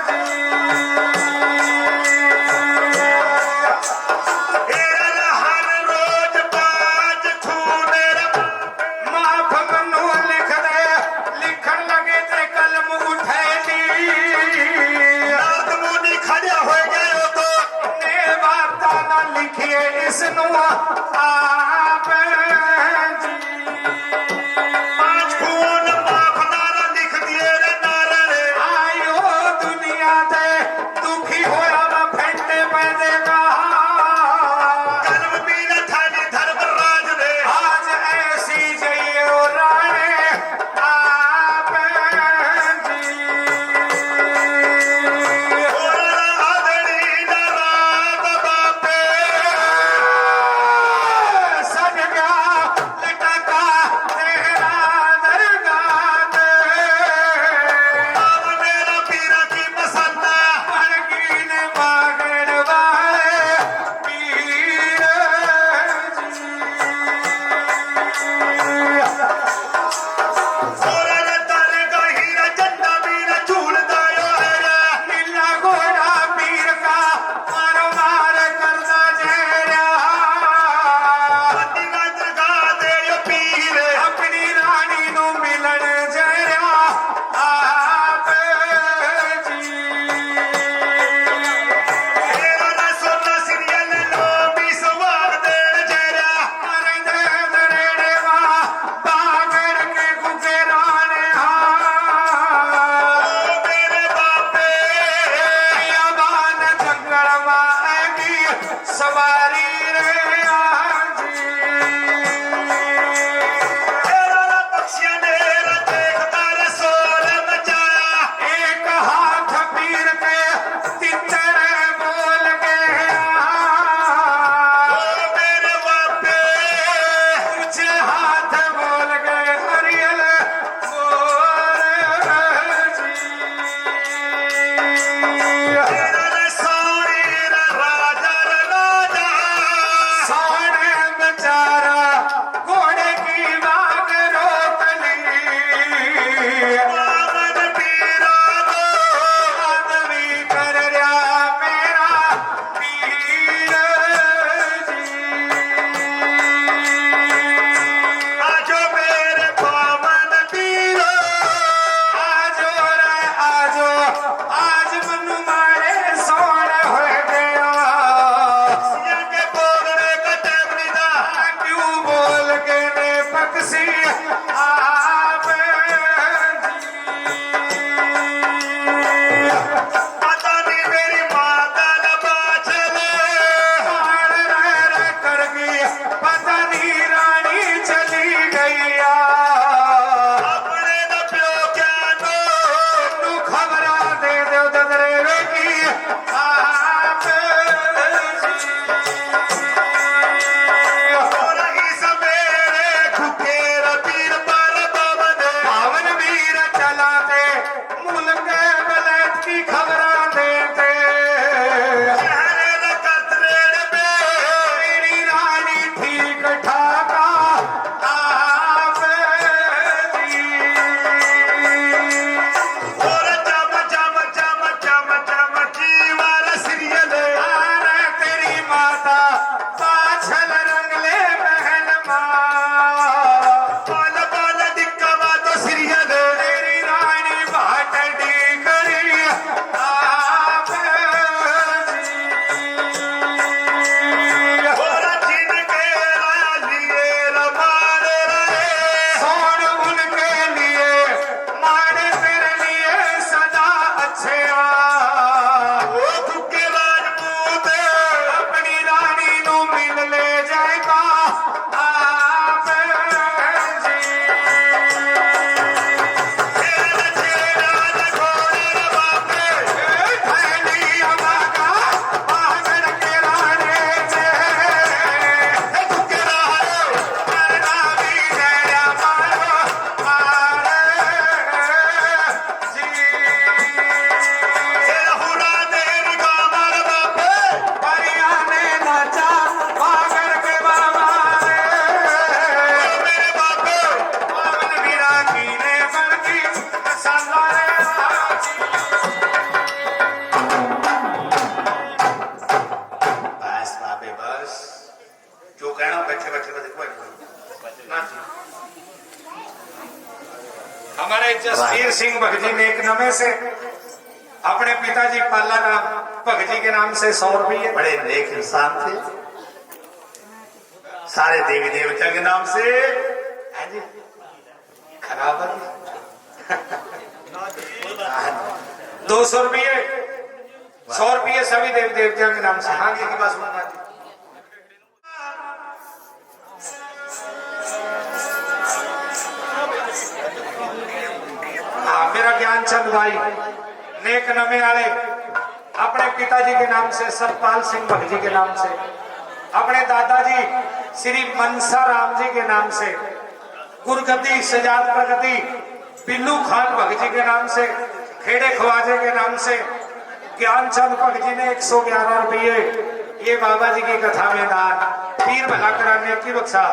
जी हर रोज पाँच खूने माफ मनु लिख दे लिखन लगे ते कलम उठैली नारद मुनि खड़े हो गए हो तो ने वार्ता न लिखिए इसनु आप जी पाँच खून माफ नारा लिख दिए रे नारा रे आयो दुनिया ते दुखी होया वा फेंटे पे देगा कलम पीना थानी धर्म राज रे आज ऐसी जइयो राणे आप जी आदड़ी नाराज बापे सज गया लटका तेरा दरगाह बाबा मेरा पीरा की मसन्ना पड़कीन बागड़ वाले पीर सोरे तारे का हीरा चंदा मीरा झूल दायो है रे नीला घोड़ा पीर का मारो मार करदा जहरा पति का दरगाह दे यो पीर अपनी रानी नु मिलन जहरा आप जी तेरा ना सोना सीरियल लो भी सवार दे जरा मरदे दरेड़े वा बागड़ के गुजराने हाँ ओ मेरे बापे यबान जंगल माएगी सवारी रे आजी तेरा ना पक्षिया ने देखता रे सोर मचाया एक हाथ पीर के तितरे बोल गया ओ मेरे बापे कुछ हाथ बोल गए हरियल बोल जी तेरा रे सोरी रे राजा रे राजा सोने बेचारा घोड़े की बाग रोकली पावन पीरा लो आदमी कर रहा मेरा पीर जी आजो मेरे पावन पीरो आजो रे आजो आज मनु मारे सोन हो गया सिया के बोगड़े का टेमरी दा क्यों बोल के ने पक्षी आप जी पता नहीं मेरी माता न बाछले हार रह कर गई पता नहीं रानी चली गईया अपने न प्यो क्या नो तू खबरा दे दो ददरे की आप जी और ही सवेरे खुकेर पीर पर बाबन पावन वीर चलाते मुल्क बलैत की खबरा देते शहरे न कतरेड़ पे मेरी रानी ठीक ठाका आप जी और चम चम चम चम चम जीवार सीरियल आरे तेरी माता पाछल रंगले बहन माँ पाल हमारे जसवीर सिंह भगजी ने एक नमे से अपने पिताजी पाला राम भगजी के नाम से 100 रुपये। बड़े नेक इंसान थे, सारे देवी देवता के नाम से है जी। खराब है 200 रुपये 100 रुपये सभी देवी देवताओं के नाम से। हाँ आगे की बात सुनना थी। हाँ, मेरा ज्ञानचंद भाई नेक नमे वाले अपने पिताजी के नाम से सतपाल सिंह भगजी के नाम से, अपने दादाजी श्री मनसा राम जी के नाम से, गुरगति सजाद प्रगति पिल्लू खान भगजी के नाम से, खेड़े ख्वाजे के नाम से ज्ञानचंद भगजी ने 111 रुपये ये बाबा जी की कथा में दान, पीर भला कराने की बख्शा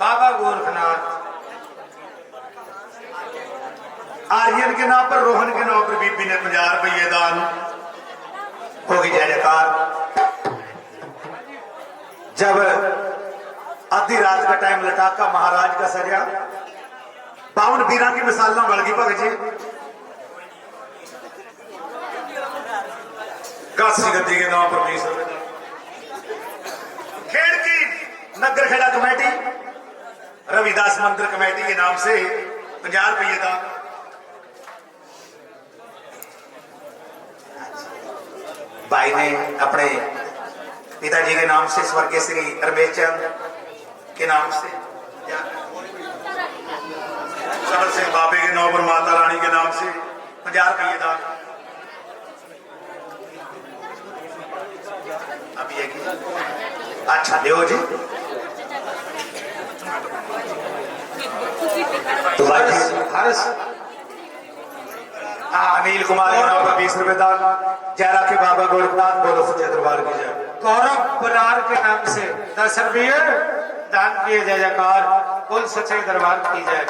बाबा गोरखनाथ। आर्यन के नाम पर, रोहन के नाम पर बीबी ने 50 रुपये दान। होगी जय जयकार। जब आधी रात का टाइम लटाका महाराज का सरिया 52 बीरा की मिसाल ना बड़गी भगत जी काशी गद्दी के नाम पर 20 रुपये। खेड़ की नगर खेड़ा कमेटी रविदास मंदिर कमेटी के नाम से 50 रुपये दान। भाई ने अपने पिताजी के नाम से स्वर्गीय श्री रमेश चंद के नाम से, सबर सिंह बाबे के नाम पर माता रानी के नाम से 50 रुपये दान। अब ये अच्छा देव जी तो भाई हर्ष अनिल कुमार के नाम पर 20 रुपये दान। जयरा के बाबा गोरखनाथ बोलो सच्चे दरबार की जय। गौरव बरार के नाम से 10 रुपये दान किए जय जयकार बोल सच्चे दरबार की जय।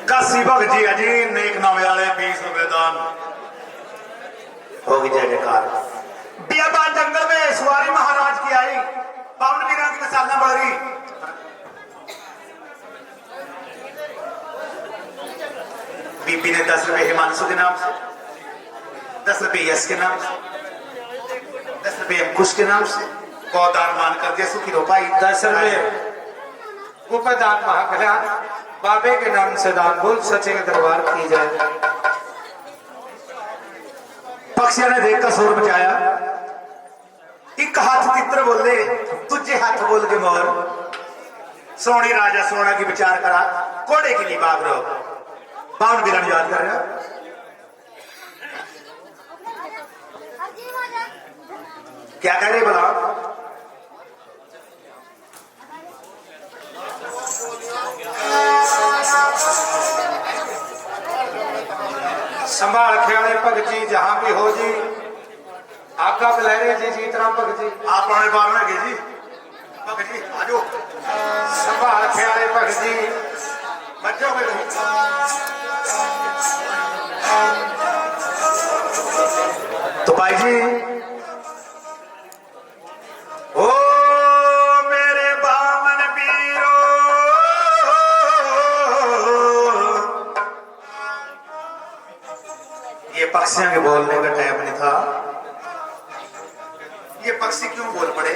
काशी भगत जी अजी नेक नामे वाले 20 रुपये दान। होगी जय जयकार। बियाबान जंगल में सवारी महाराज की आई 52 बीरा की मिसाल न बढ़ रही। बीबी ने 10 रुपये हिमांशु के नाम से, 10 रुपये यश के नाम से, 10 रुपये अंकुश के नाम से गौदान मान कर दिया। सुखी रोपाई 10 रुपये उपदान महाकल्याण बाबे के नाम से दान बोल सच्चे दरबार की जय। पक्षियों ने देखकर शोर मचाया, एक हाथ चित्र बोले तुझे हाथ बोल के मोर, सोनी राजा सोना की विचार करा कोड़े के लिए बाग रहो। 52 बीरा याद कर रहे हो क्या कह रहे बोला। संभाल ख्याले भगत जी जहां भी हो जी आका बलहरे जी जीतराम भगत जी आप आने बार में गए जी भगत जी आजो संभाल ख्याले भगत जी बच्चों में तो भाई जी ओ मेरे बामन बीरो ये पक्षियों के बोलने का टाइम नहीं था। ये पक्षी क्यों बोल पड़े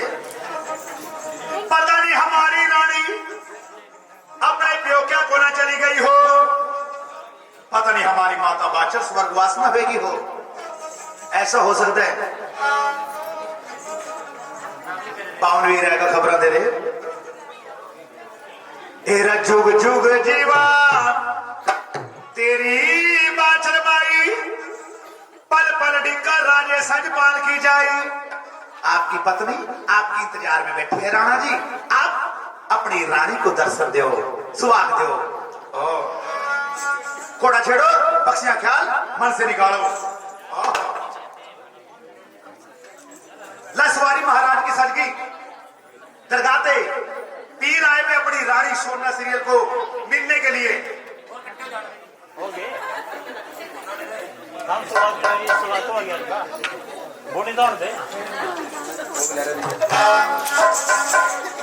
पता नहीं। हमारी रानी अपने प्यो क्या कोना चली गई हो, पता नहीं हमारी माता बाचर स्वर्गवास में भेगी हो, ऐसा हो सकता है। 52 रहेगा खबर दे रहे तेरा जुग जुग जीवा तेरी बाचर बाई पल पल डिक्कर राजे सजपाल की जाए। आपकी पत्नी आपकी इंतजार में बैठी है राणा जी, आप अपनी रानी को दर्शन दो सुहाग दो। कोड़ा छेड़ो पक्षियां ख्याल मन से निकालो। लसवारी महाराज की सजगी दरगाते पीर आए में अपनी रानी सोना सीरियल को मिलने के लिए। बोली दौड़ दे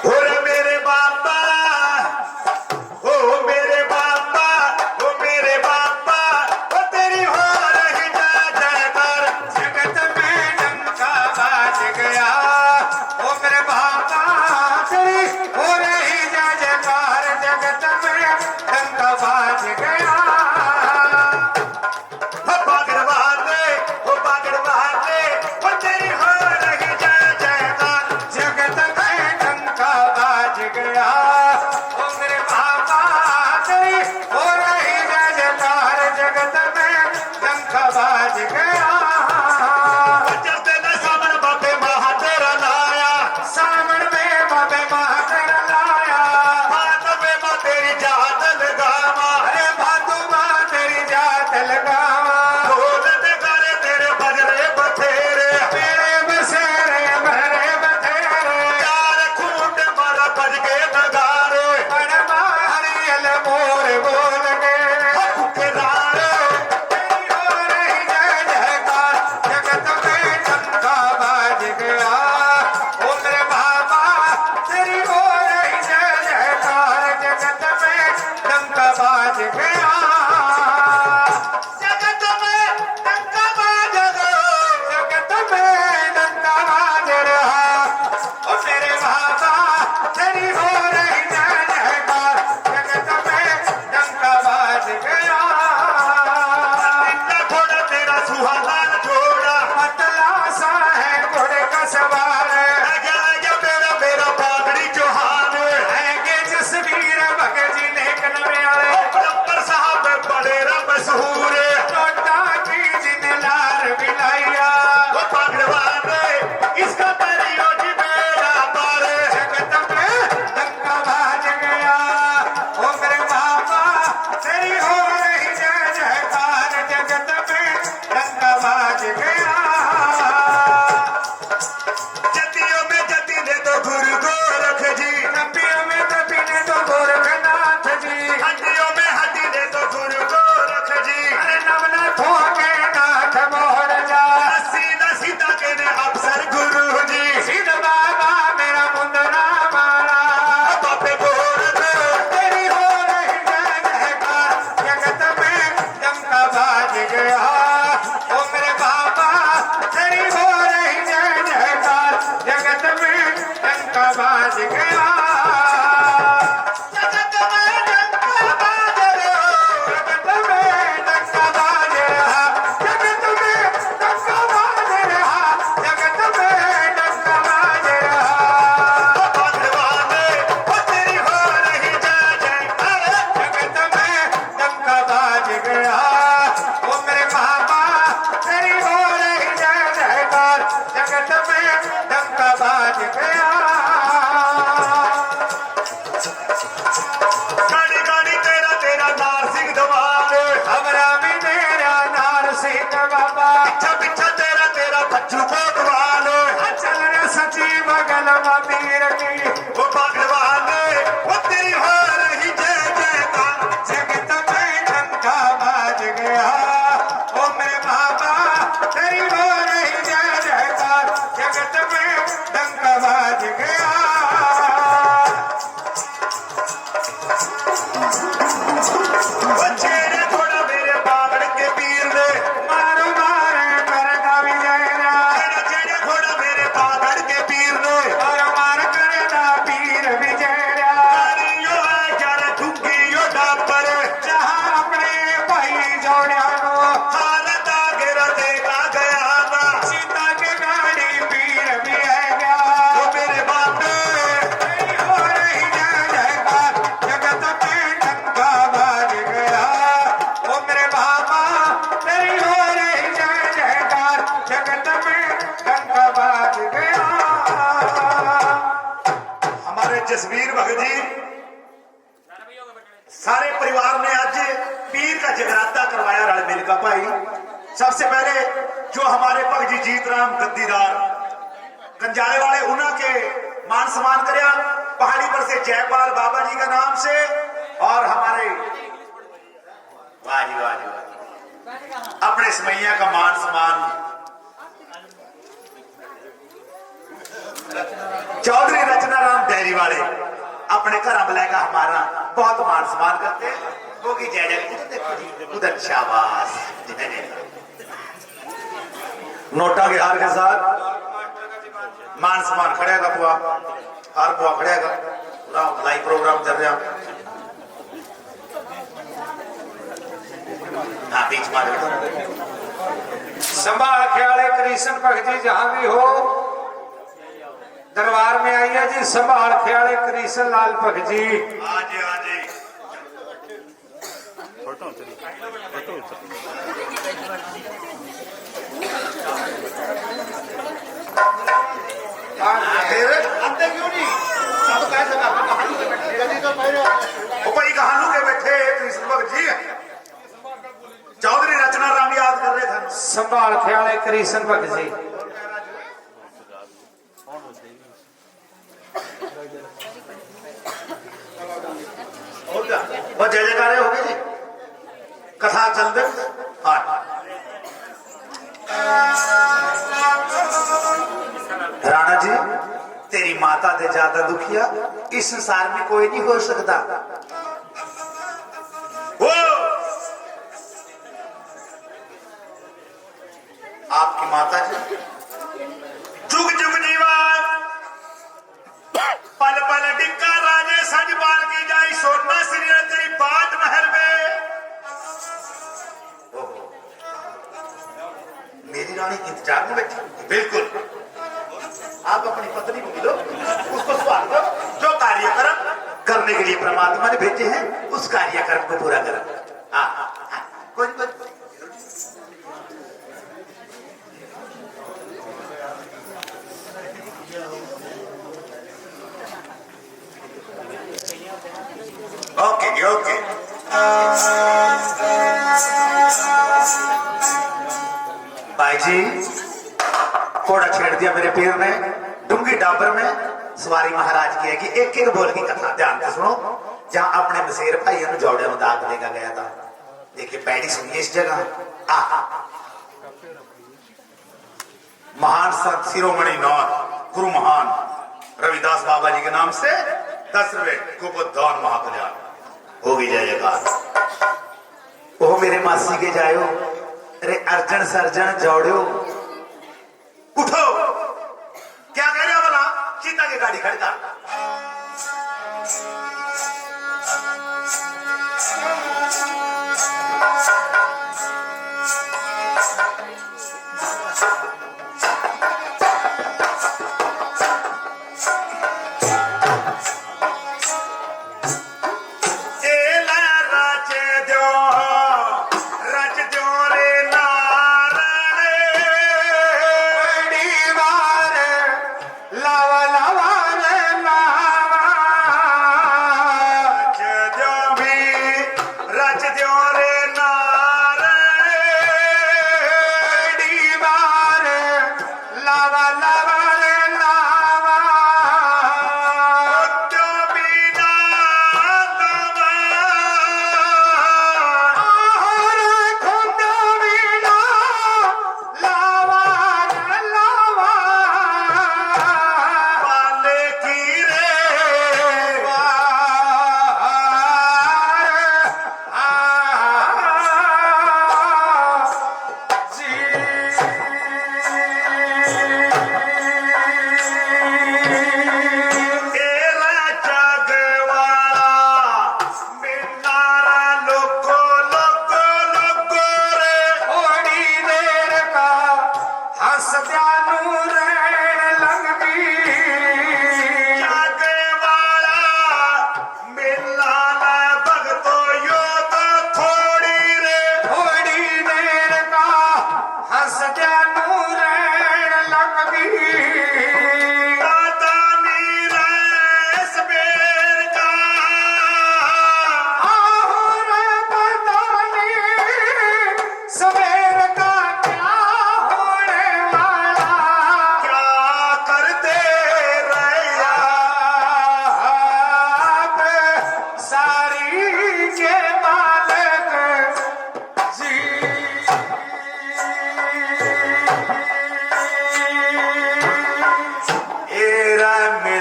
और मेरे बाबा, ओ मेरे बाबा, ओ मेरे बाबा, ओ तेरी हो रही जय जयकार। जगत में डंका बाज गया, ओ मेरे बाबा तेरी हो रही जय जयकार। जगत में डंका बाज गया। ओ बागड़वाले, ओ तेरी हो रही जय जयकार। जगत में डंका बाज गया, ओ मेरे बाबा तेरी हो रही जय जयकार। जगत में डंका बाज गया। जब तेरा सामन बाबे महा तेरा लाया, सामन में बाबे माँ तेरा लाया। हाथ में माँ तेरी जात लगावा। अरे भादू माँ तेरी जात लगावा। ढोल नगाड़े तेरे बजरे बथेरे, मेरे बसेरे भरे बथेरे। चार खूंट मारा बज के नगारे। बड़मा हरियल मोर बोल गए। के राड़े, तेरी हो रही जय जयकार। जगत में डंका बाज गया, ओ मेरे बाबा तेरी हो रही जय जयकार। जगत में डंका बाज गया। जगत में डंका बाज गयो। जगत में डंका बाज रहा, ओ मेरे बाबा तेरी हो रही जय जयकार। जगत में डंका बाज गया। इतना घोड़ा तेरा सुहागान जोड़ा, पतला सा है घोड़े का सवार। आजा आजा मेरा मेरा बागड़ी चौहान। है के जसवीर भगत जी नेक नव्यारे। डॉक्टर साहब बड़े मशहूर। टोटा की जिन लार बिलाइया। वो बागड़वाले, इसका परियो जी मेरा पार। जगत में डंका बाज गया, ओ मेरे बाबा तेरी हो रही जय जयकार। जगत में डंका बाज गया। जतियों में जति ने तो गुरु गोरख जी, तपियों में तपी ने तो गोरखनाथ जी। हड्डियों में हड्डी ने तो गुरु गोरख जी। अरे नवनाथों के नाथ मोहन जा। सीधा सीधा के ने अफसर गुरु जी। सिद्ध बाबा मेरा मुंदरा मारा। बापे गोरख, तेरी हो रही जय जयकार। जगत में डंका बाज गया, ओ मेरे बाबा तेरी हो रही जय जयकार। जगत में डंका बाज गया। जगत में डंका बाज गयो। जगत में डंका बाज रहा। जगत में डंका बाज रहा। जगत में डंका बाज रहा। बागड़वाले, वो तेरी हो रही जय जयकार। जगत में डंका बाज गया, ओ मेरे बाबा तेरी हो रही जय जयकार। जगत में डंका बाज गया। गाड़ी गाड़ी तेरा तेरा नार सिंह दवाल। हमरा भी तेरा नार सिंह बाबा। पिछा पिछा तेरा तेरा बच्चू कोतवाल। चल रे सची बगल में पीर की। वो बागड़वाले, वो तेरी हो रही जय जयकार। जगत में डंका बाज गया, ओ मेरे बाबा तेरी हो रही जय जयकार। जगत में डंका बाज गया। वो छेड़े थोड़ा मेरे बागड़ के पीर ने। मारो मारे कर गावी जयरा। छेड़े छेड़े थोड़ा मेरे बागड़ के पीर ने। और मार करे दा पीर विजयरा। तारियों है जाने ठुकियों डापर। जहां अपने भाई जोड़िया नो। हालत आगेरा देखा गया ना। सीता के गाड़ी पीर भी है गया। वो मेरे बापे, तेरी हो रही जय जयकार। जगत में डंका बाज गया, ओ मेरे बाबा तेरी हो रही जय जयकार। जगत में डंका बाज गया। हमारे जसवीर भगत जी सारे परिवार ने आज पीर का जगराता करवाया रल मिल का भाई। सबसे पहले जो हमारे भगत जी जीत राम गद्दीदार कंजाले वाले उन्होंने के मान सम्मान करया। पहाड़ी पर से जयपाल बाबा जी का नाम से और हमारे वाह जी वाह जी वाह, अपने समैया का मान सम्मान चौधरी रचना राम डेयरी वाले अपने घर बुलाएगा हमारा बहुत मान सम्मान करते होगी। जय जय उधर देखो जी, उधर शाबाश। नोटा के हार के साथ मान सम्मान खड़ेगा बुआ, हार बुआ खड़ेगा। पूरा लाइव प्रोग्राम चल रहा। हाँ बीच मार संभाल ख्याले कृष्ण भक्त जी जहां भी हो दरबार में आइए जी। संभाल ख्याले कृष्ण लाल भक्त जी। हाँ जी हाँ जी। फिर अंदर क्यों नहीं? अब कैसे भाई कहानू के बैठे कृष्ण भक्त जी चौधरी रचना राम याद कर रहे थे। संभाल ख्याले कृष्ण भक्त जी। और क्या बस जय जयकारे हो गए जी। कथा चल दे। हाँ राणा जी तेरी माता दे ज्यादा दुखिया इस संसार में कोई नहीं हो सकता। वो आपकी माता जी जुग जुग जीवन पल पल डिक्का राजे सज बाल की जाई सोना श्री तेरी बात महल में। मेरी रानी इंतजार में बैठी। बिल्कुल आप अपनी पत्नी को मिलो उसको स्वागत दो। जो कार्यक्रम करने के लिए परमात्मा ने भेजे हैं उस कार्यक्रम को पूरा करो। कोई ओके ओके। भाई जी घोड़ा छेड़ दिया मेरे पीर ने डूंगी डाबर में सवारी महाराज की है कि एक एक बोल की कथा ध्यान से सुनो। जहां अपने मसेर भाइयों ने जोड़े में दाग लेकर गया था। देखिए पैड़ी सुनिए इस जगह। महान संत शिरोमणि नाथ गुरु महान रविदास बाबा जी के नाम से 10वें गोपदान महाकल्याण होगी जय जयकार। ओ मेरे मासी के जायो अरे अर्जन सर्जन जोड़ो उठो। क्या कह रहा बोला सीता की गाड़ी खड़का।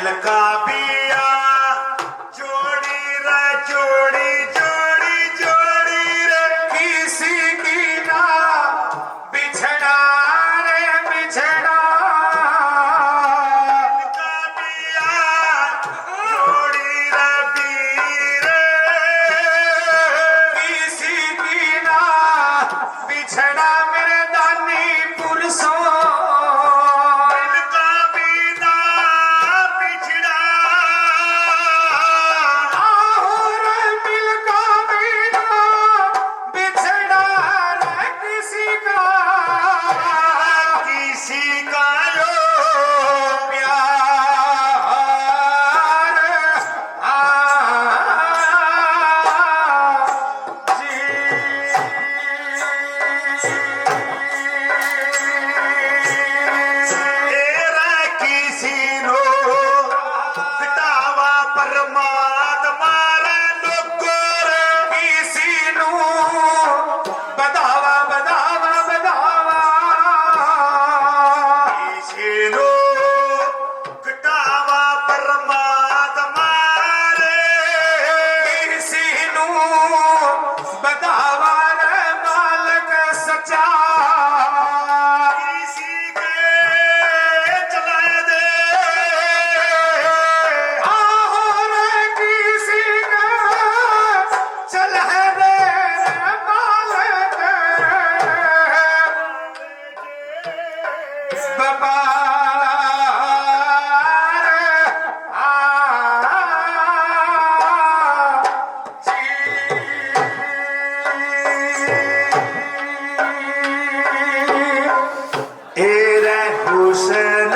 मिलका बिया जोड़ी रे जोड़ी जोड़ी जोड़ी रे किसी की ना बिछड़ा रे बिछड़ा मिलका बिया जोड़ी रे बीरे किसी की ना बिछड़ा मेरे दानी पुरुषों मिलका बिना बिछड़ा और मिलका बिना बिछड़ा रे किसी का किसी का यो प्यार तेरा किसी नो कटावा परमात्मा रे लोगो रे किसी नू बधावा बधावा बधावा किसी नो कटावा परमात्मा रे किसी नू बधावा रे मालक सच्चा किसी के चलाए दे आहो रे किसी का चल है रे मालक तेरे हुस्न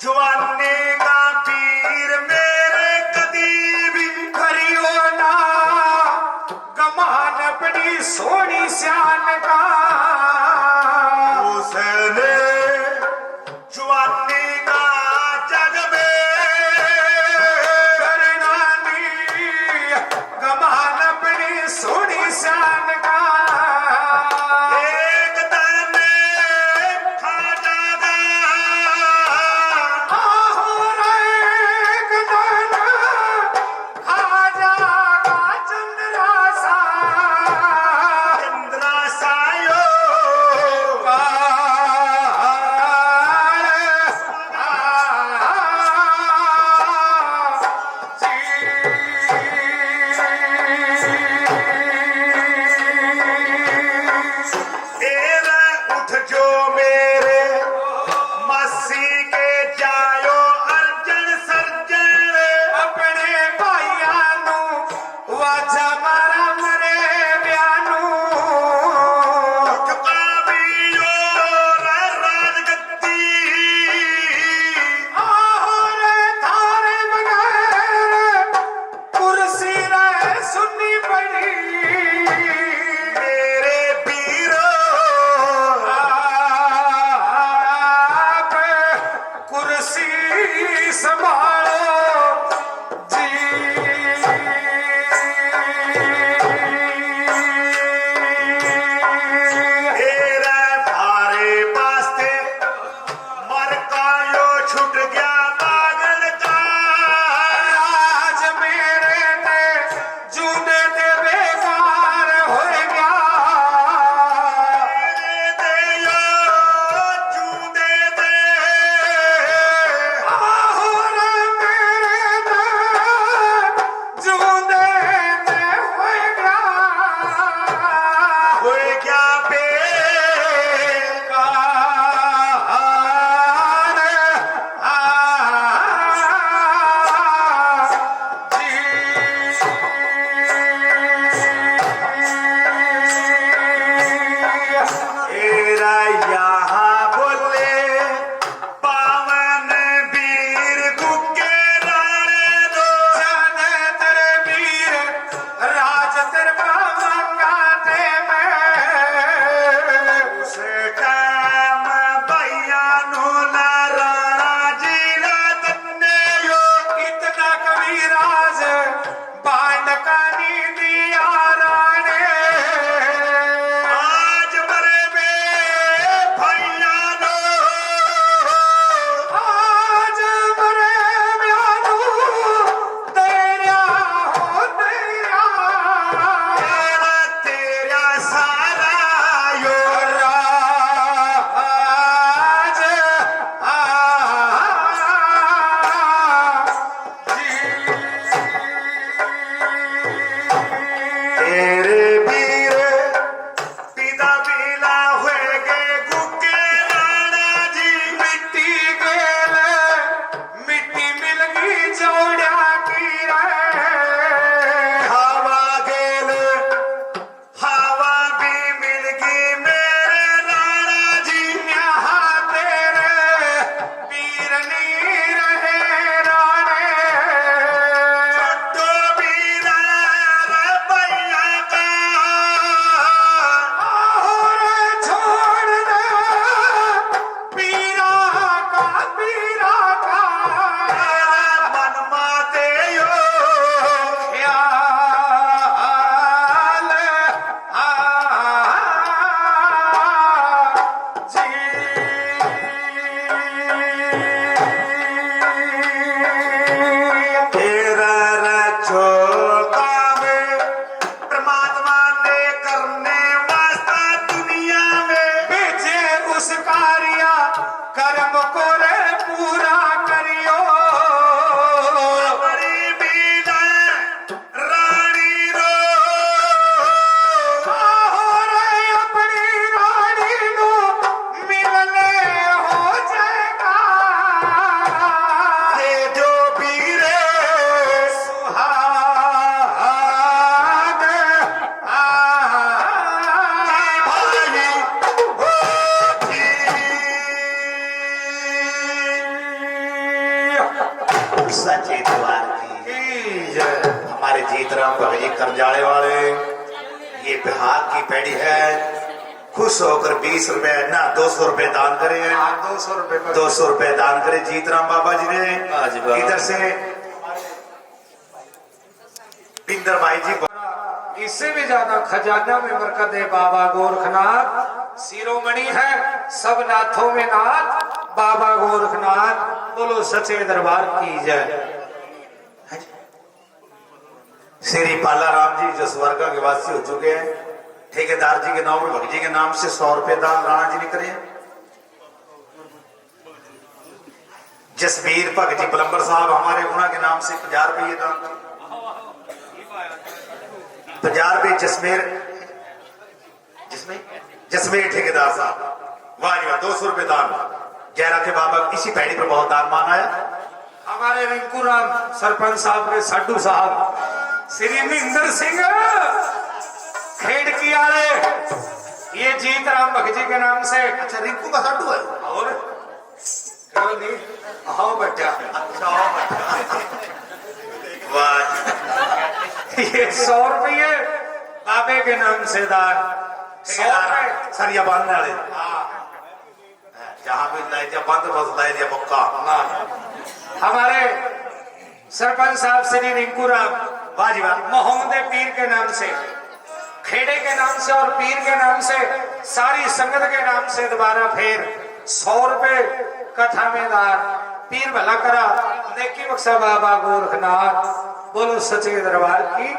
जवानी का पीर मेरे कदी भी करियो ना गमान अपनी सोनी श्यान का हुस्न जवानी का जग में करना नी गमान अपनी सोनी श्यान का एक तने खा जागा आहो रे एक दिन खा जागा चंद्रा सा चंद्रा सायो तेरा उठ जो मेरे मसी के जायो अर्जन सर्जन अपने भाइया नू वाजा मारा मरे ब्यानू चुका भी यो राजगद्दी आहो रे थारे बगैर कुर्सी रे सुननी पड़ी मेरे पीरो आप कुर्सी संभालो जी तेरा भारे पास्ते मर कायो छुट गया पागल का आज मेरे ते जूने ते बेकार हो गया तेरे दे यो चूदे दे आहो रे मेरे ते जूने ते हो गया बेकार कार हमको रे पूरा करियो बड़ी बीदा रानी रो हो रे अपनी रानी नो मिलने हो जाएगा ये जो बीरे सुहाग भाई सच्चे द्वार की हमारे जीतराम भगजी करजाले वाले ये बिहार की पैड़ी है। खुश होकर 20 रुपए ना 200 रुपए दान करे हैं। 200 रुपए 200 रुपए दान करे जीतराम बाबा जी ने। इधर से बिंदर भाई जी इससे भी ज्यादा खजाना में बरकत है बाबा गोरखनाथ शिरोमणि है सब नाथों में नाथ बाबा गोरखनाथ। बोलो सच्चे दरबार की जय। श्री पाला राम जी जो स्वर्ग के वासी हो चुके हैं, ठेकेदार जी के नाम में भगजी के नाम से 100 रुपए दान राणा जी ने करे हैं। जसवीर भगत जी प्लम्बर साहब हमारे गुना के नाम से 50 रुपये दान 50 रुपये जसमेर ठेकेदार साहब वाह जी वाह 200 रुपए दान जय रखे बाबा। इसी पैड़ी पर बहुत दान मान आया। हमारे रिंकू राम सरपंच साहब के साडू साहब श्री महेंद्र सिंह खेड़ की आले ये जीत राम भगजी के नाम से। अच्छा रिंकू का साडू है और क्यों नहीं आओ बच्चा अच्छा वाह ये 100 रुपये बाबे के नाम से दान 100 रुपये सरिया बांधने वाले जहां भी लाए जा बंद बस लाए जा पक्का। हमारे सरपंच साहब श्री रिंकू राम वाह जी वाह मोहम्मद पीर के नाम से खेड़े के नाम से और पीर के नाम से सारी संगत के नाम से दोबारा फिर 100 रुपए कथा में दान पीर भला करा नेकी बख्शा बाबा गोरखनाथ। बोलो सच्चे दरबार की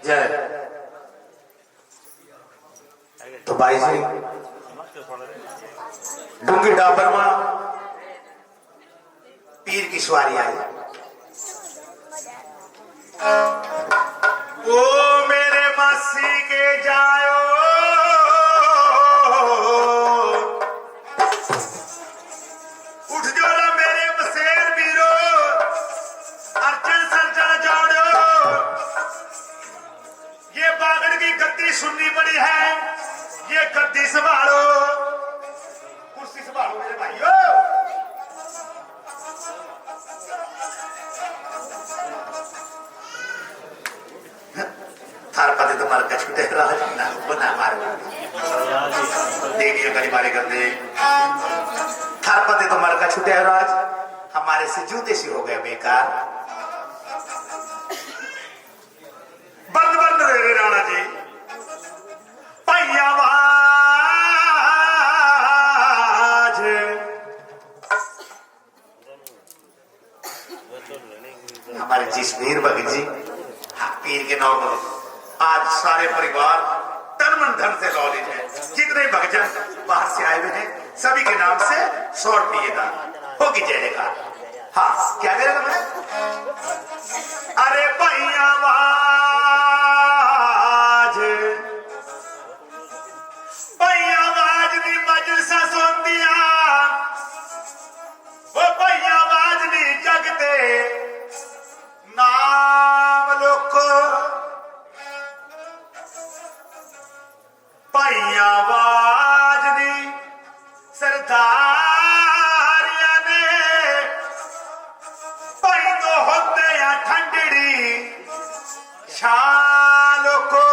जय। तो भाई जी डूंगी डाबरमा पीर की सवारी आई। ओ मेरे मासी के जायो उठ जोड़ा मेरे बसेर बीरो अर्चन सरचन जोड़ो। ये बागड़ की गद्दी सुननी पड़ी है, ये गद्दी संभालो कुर्सी संभालो मेरे भाइयों। थार पते तो मार का छूटे राज ना बना मार देवियों का निवारे कर दे। थार पते तो मार का छूटे राज हमारे से जूते से हो गए बेकार। बंद बंद रे राणा जी भैया बाज हमारे जसवीर भगत जी पीर के नाम पर आज सारे परिवार तन मन धन से नॉलेज है। जितने भक्तजन बाहर से आए हुए हैं सभी के नाम से 100 रुपये दान होगी जय जयकार। हाँ क्या करेगा मैं अरे भैया बाज दी मजलिसा सुनदिया वो भैया बाज दी जगते नाम लोको भैया बाज दी सरदारिया ने भाई तो होते या ठंडड़ी शालो को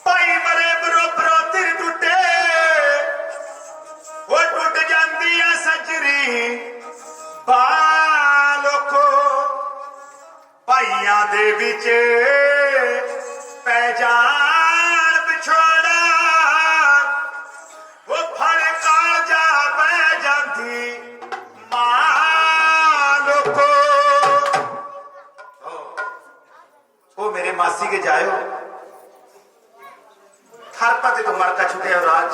भाई मरे बरोबरों तिर टूटे वो टूट जाती है सजरी बालों को भाइया दे विच पहचान बिछोड़ा वो फड़ कालजा बह जाती मालों को। ओ मेरे मासी के जायो हर पत पति तो मर का छुटे और आज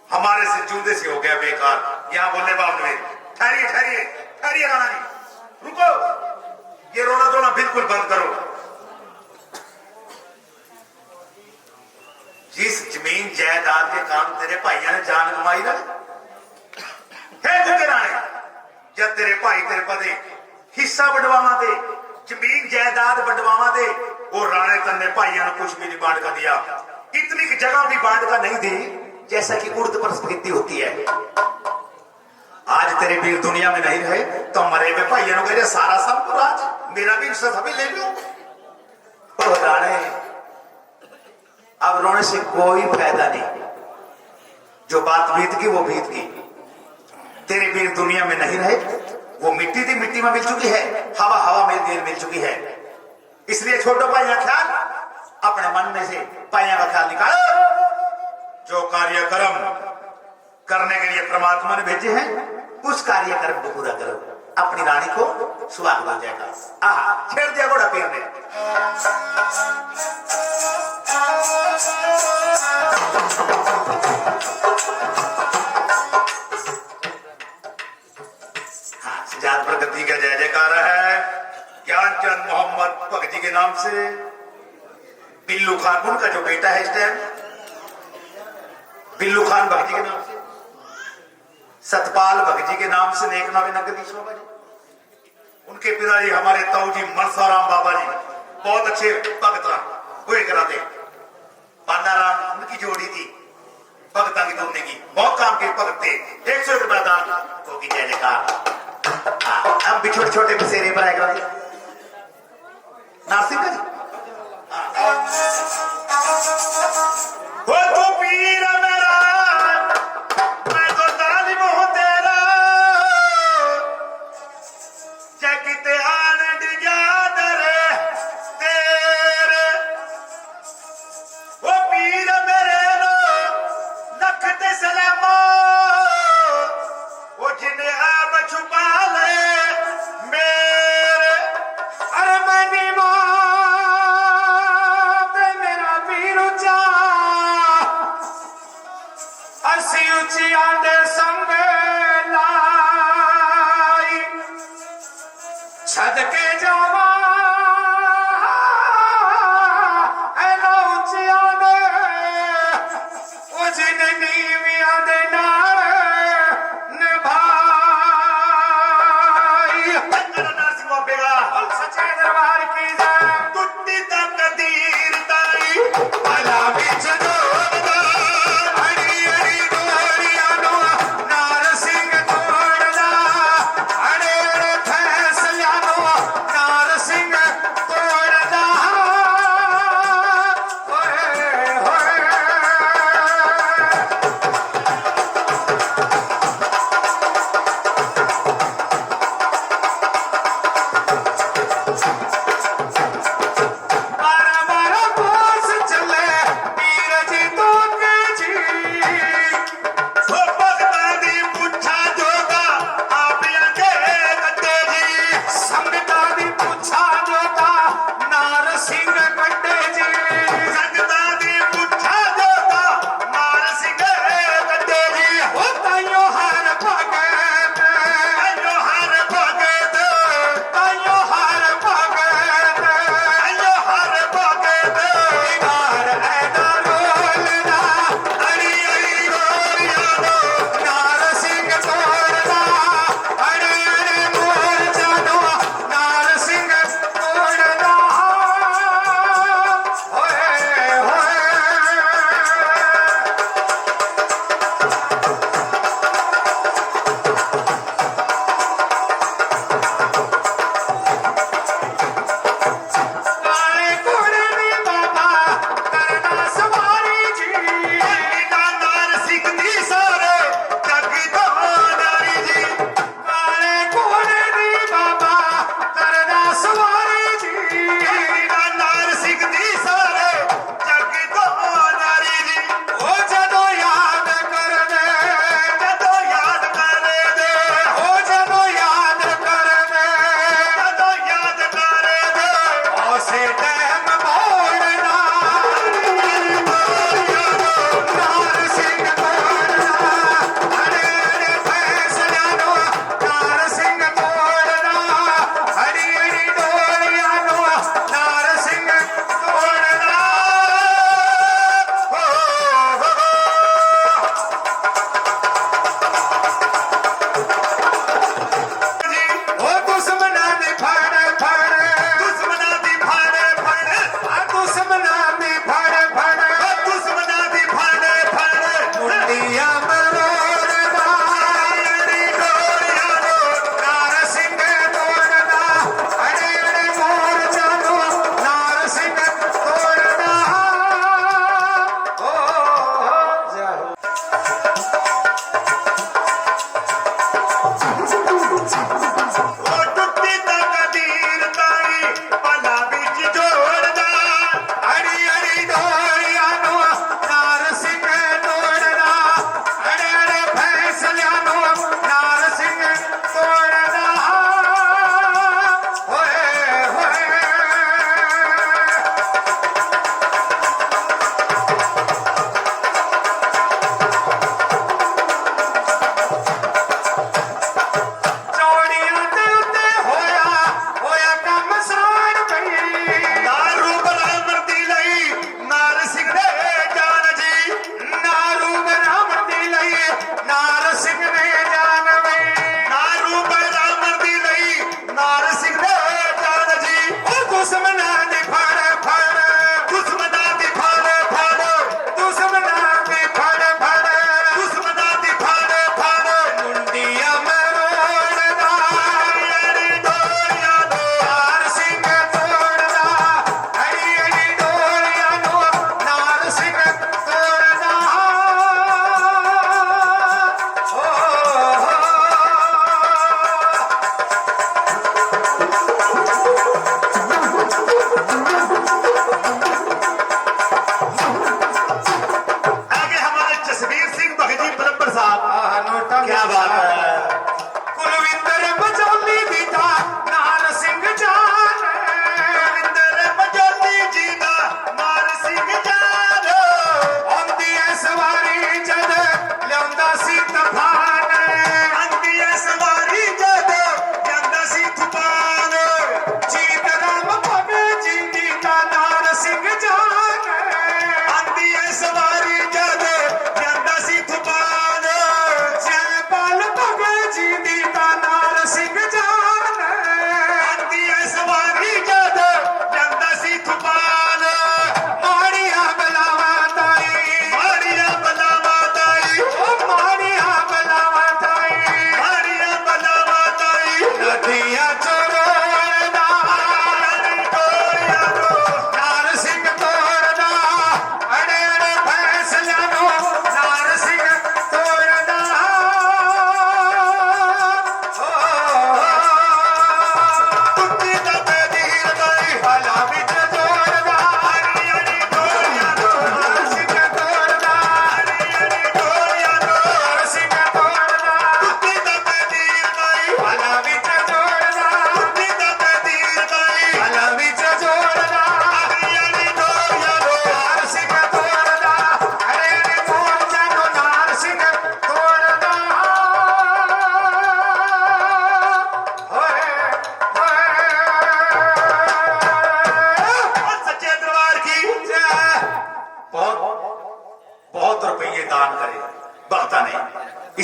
हमारे से जूदे से हो गया बेकार। यहाँ बोले बाबू में ठहरिए ठहरिए ठहरिए राणा जी, रुको, ये रोना धोना बिल्कुल बंद करो। जिस जमीन जायदाद के काम तेरे भाइयों ने जान कमाई ना है गुगे राणे, जब तेरे भाई तेरे पति हिस्सा बंटवावा थे, जमीन जायदाद बंटवावा थे, और राणे तन्ने भाइयों ने कुछ भी नहीं बांट कर दिया। इतनी की जगह भी बांट का नहीं थी जैसा कि उर्द पर स्थिति होती है। आज तेरे वीर दुनिया में नहीं रहे तो मरे हुए भाइयों ने कहे सारा सब राज मेरा भी हिस्सा सभी ले लो। ओ राणे, अब रोने से कोई फायदा नहीं, जो बात बीत गई वो बीत गई। तेरे वीर दुनिया में नहीं रहे, वो मिट्टी थी मिट्टी में मिल चुकी है, हवा हवा में मिल चुकी है। इसलिए छोटो भाइया ख्याल अपने मन में से भाइया का ख्याल निकालो। जो कार्यक्रम करने के लिए परमात्मा ने भेजे हैं उस कार्यक्रम को पूरा करो, अपनी रानी को सुहाग हो जाएगा। आहा, छेड़ दिया घोड़ा पीर ने। हाँ, सुजात प्रगति का जय जयकार है। ज्ञानचंद मोहम्मद भगत जी के नाम से बिल्लू खान, उनका जो बेटा है इस टाइम बिल्लू खान भगत जी के नाम से, सतपाल भगत जी के नाम से नेक नामे नगरी बाबा जी, उनके पिताजी हमारे ताऊ जी मनसाराम बाबा जी बहुत अच्छे भगत हुए कराते। पांडाराम उनकी जोड़ी थी भगतां की तोड़ने की, बहुत काम के भगत थे। 101 रुपया दान होगी जय जयकार। अब भी छोटे छोटे बसेरे पर आएगा नासिक जी। वो तो पीर मेरा, मैं तो जालिम हूं तेरा, जगते आनंद याद रे तेरे। वो पीर मेरे नो लखते सलामो, वो जिन्हें आप छुपा ले मेरे। अरे मनी ऊंची आंदे संग लाई छद के जावा ऊंची आंदे उजिन नीवियां दे नाल निभाई। सच्चे दरबार की जय। टुट्टी तकदीर ताई भला बिच दो नार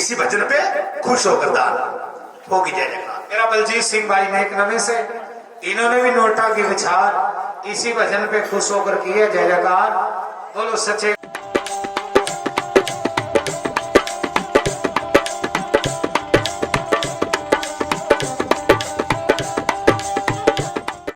इसी भजन पे खुश होकर दान होगी। जय जयकार। मेरा बलजीत सिंह भाई नेक नवे से, इन्होंने भी नोटा की विचार इसी भजन पे खुश होकर किए। जय जयकार। बोलो सच्चे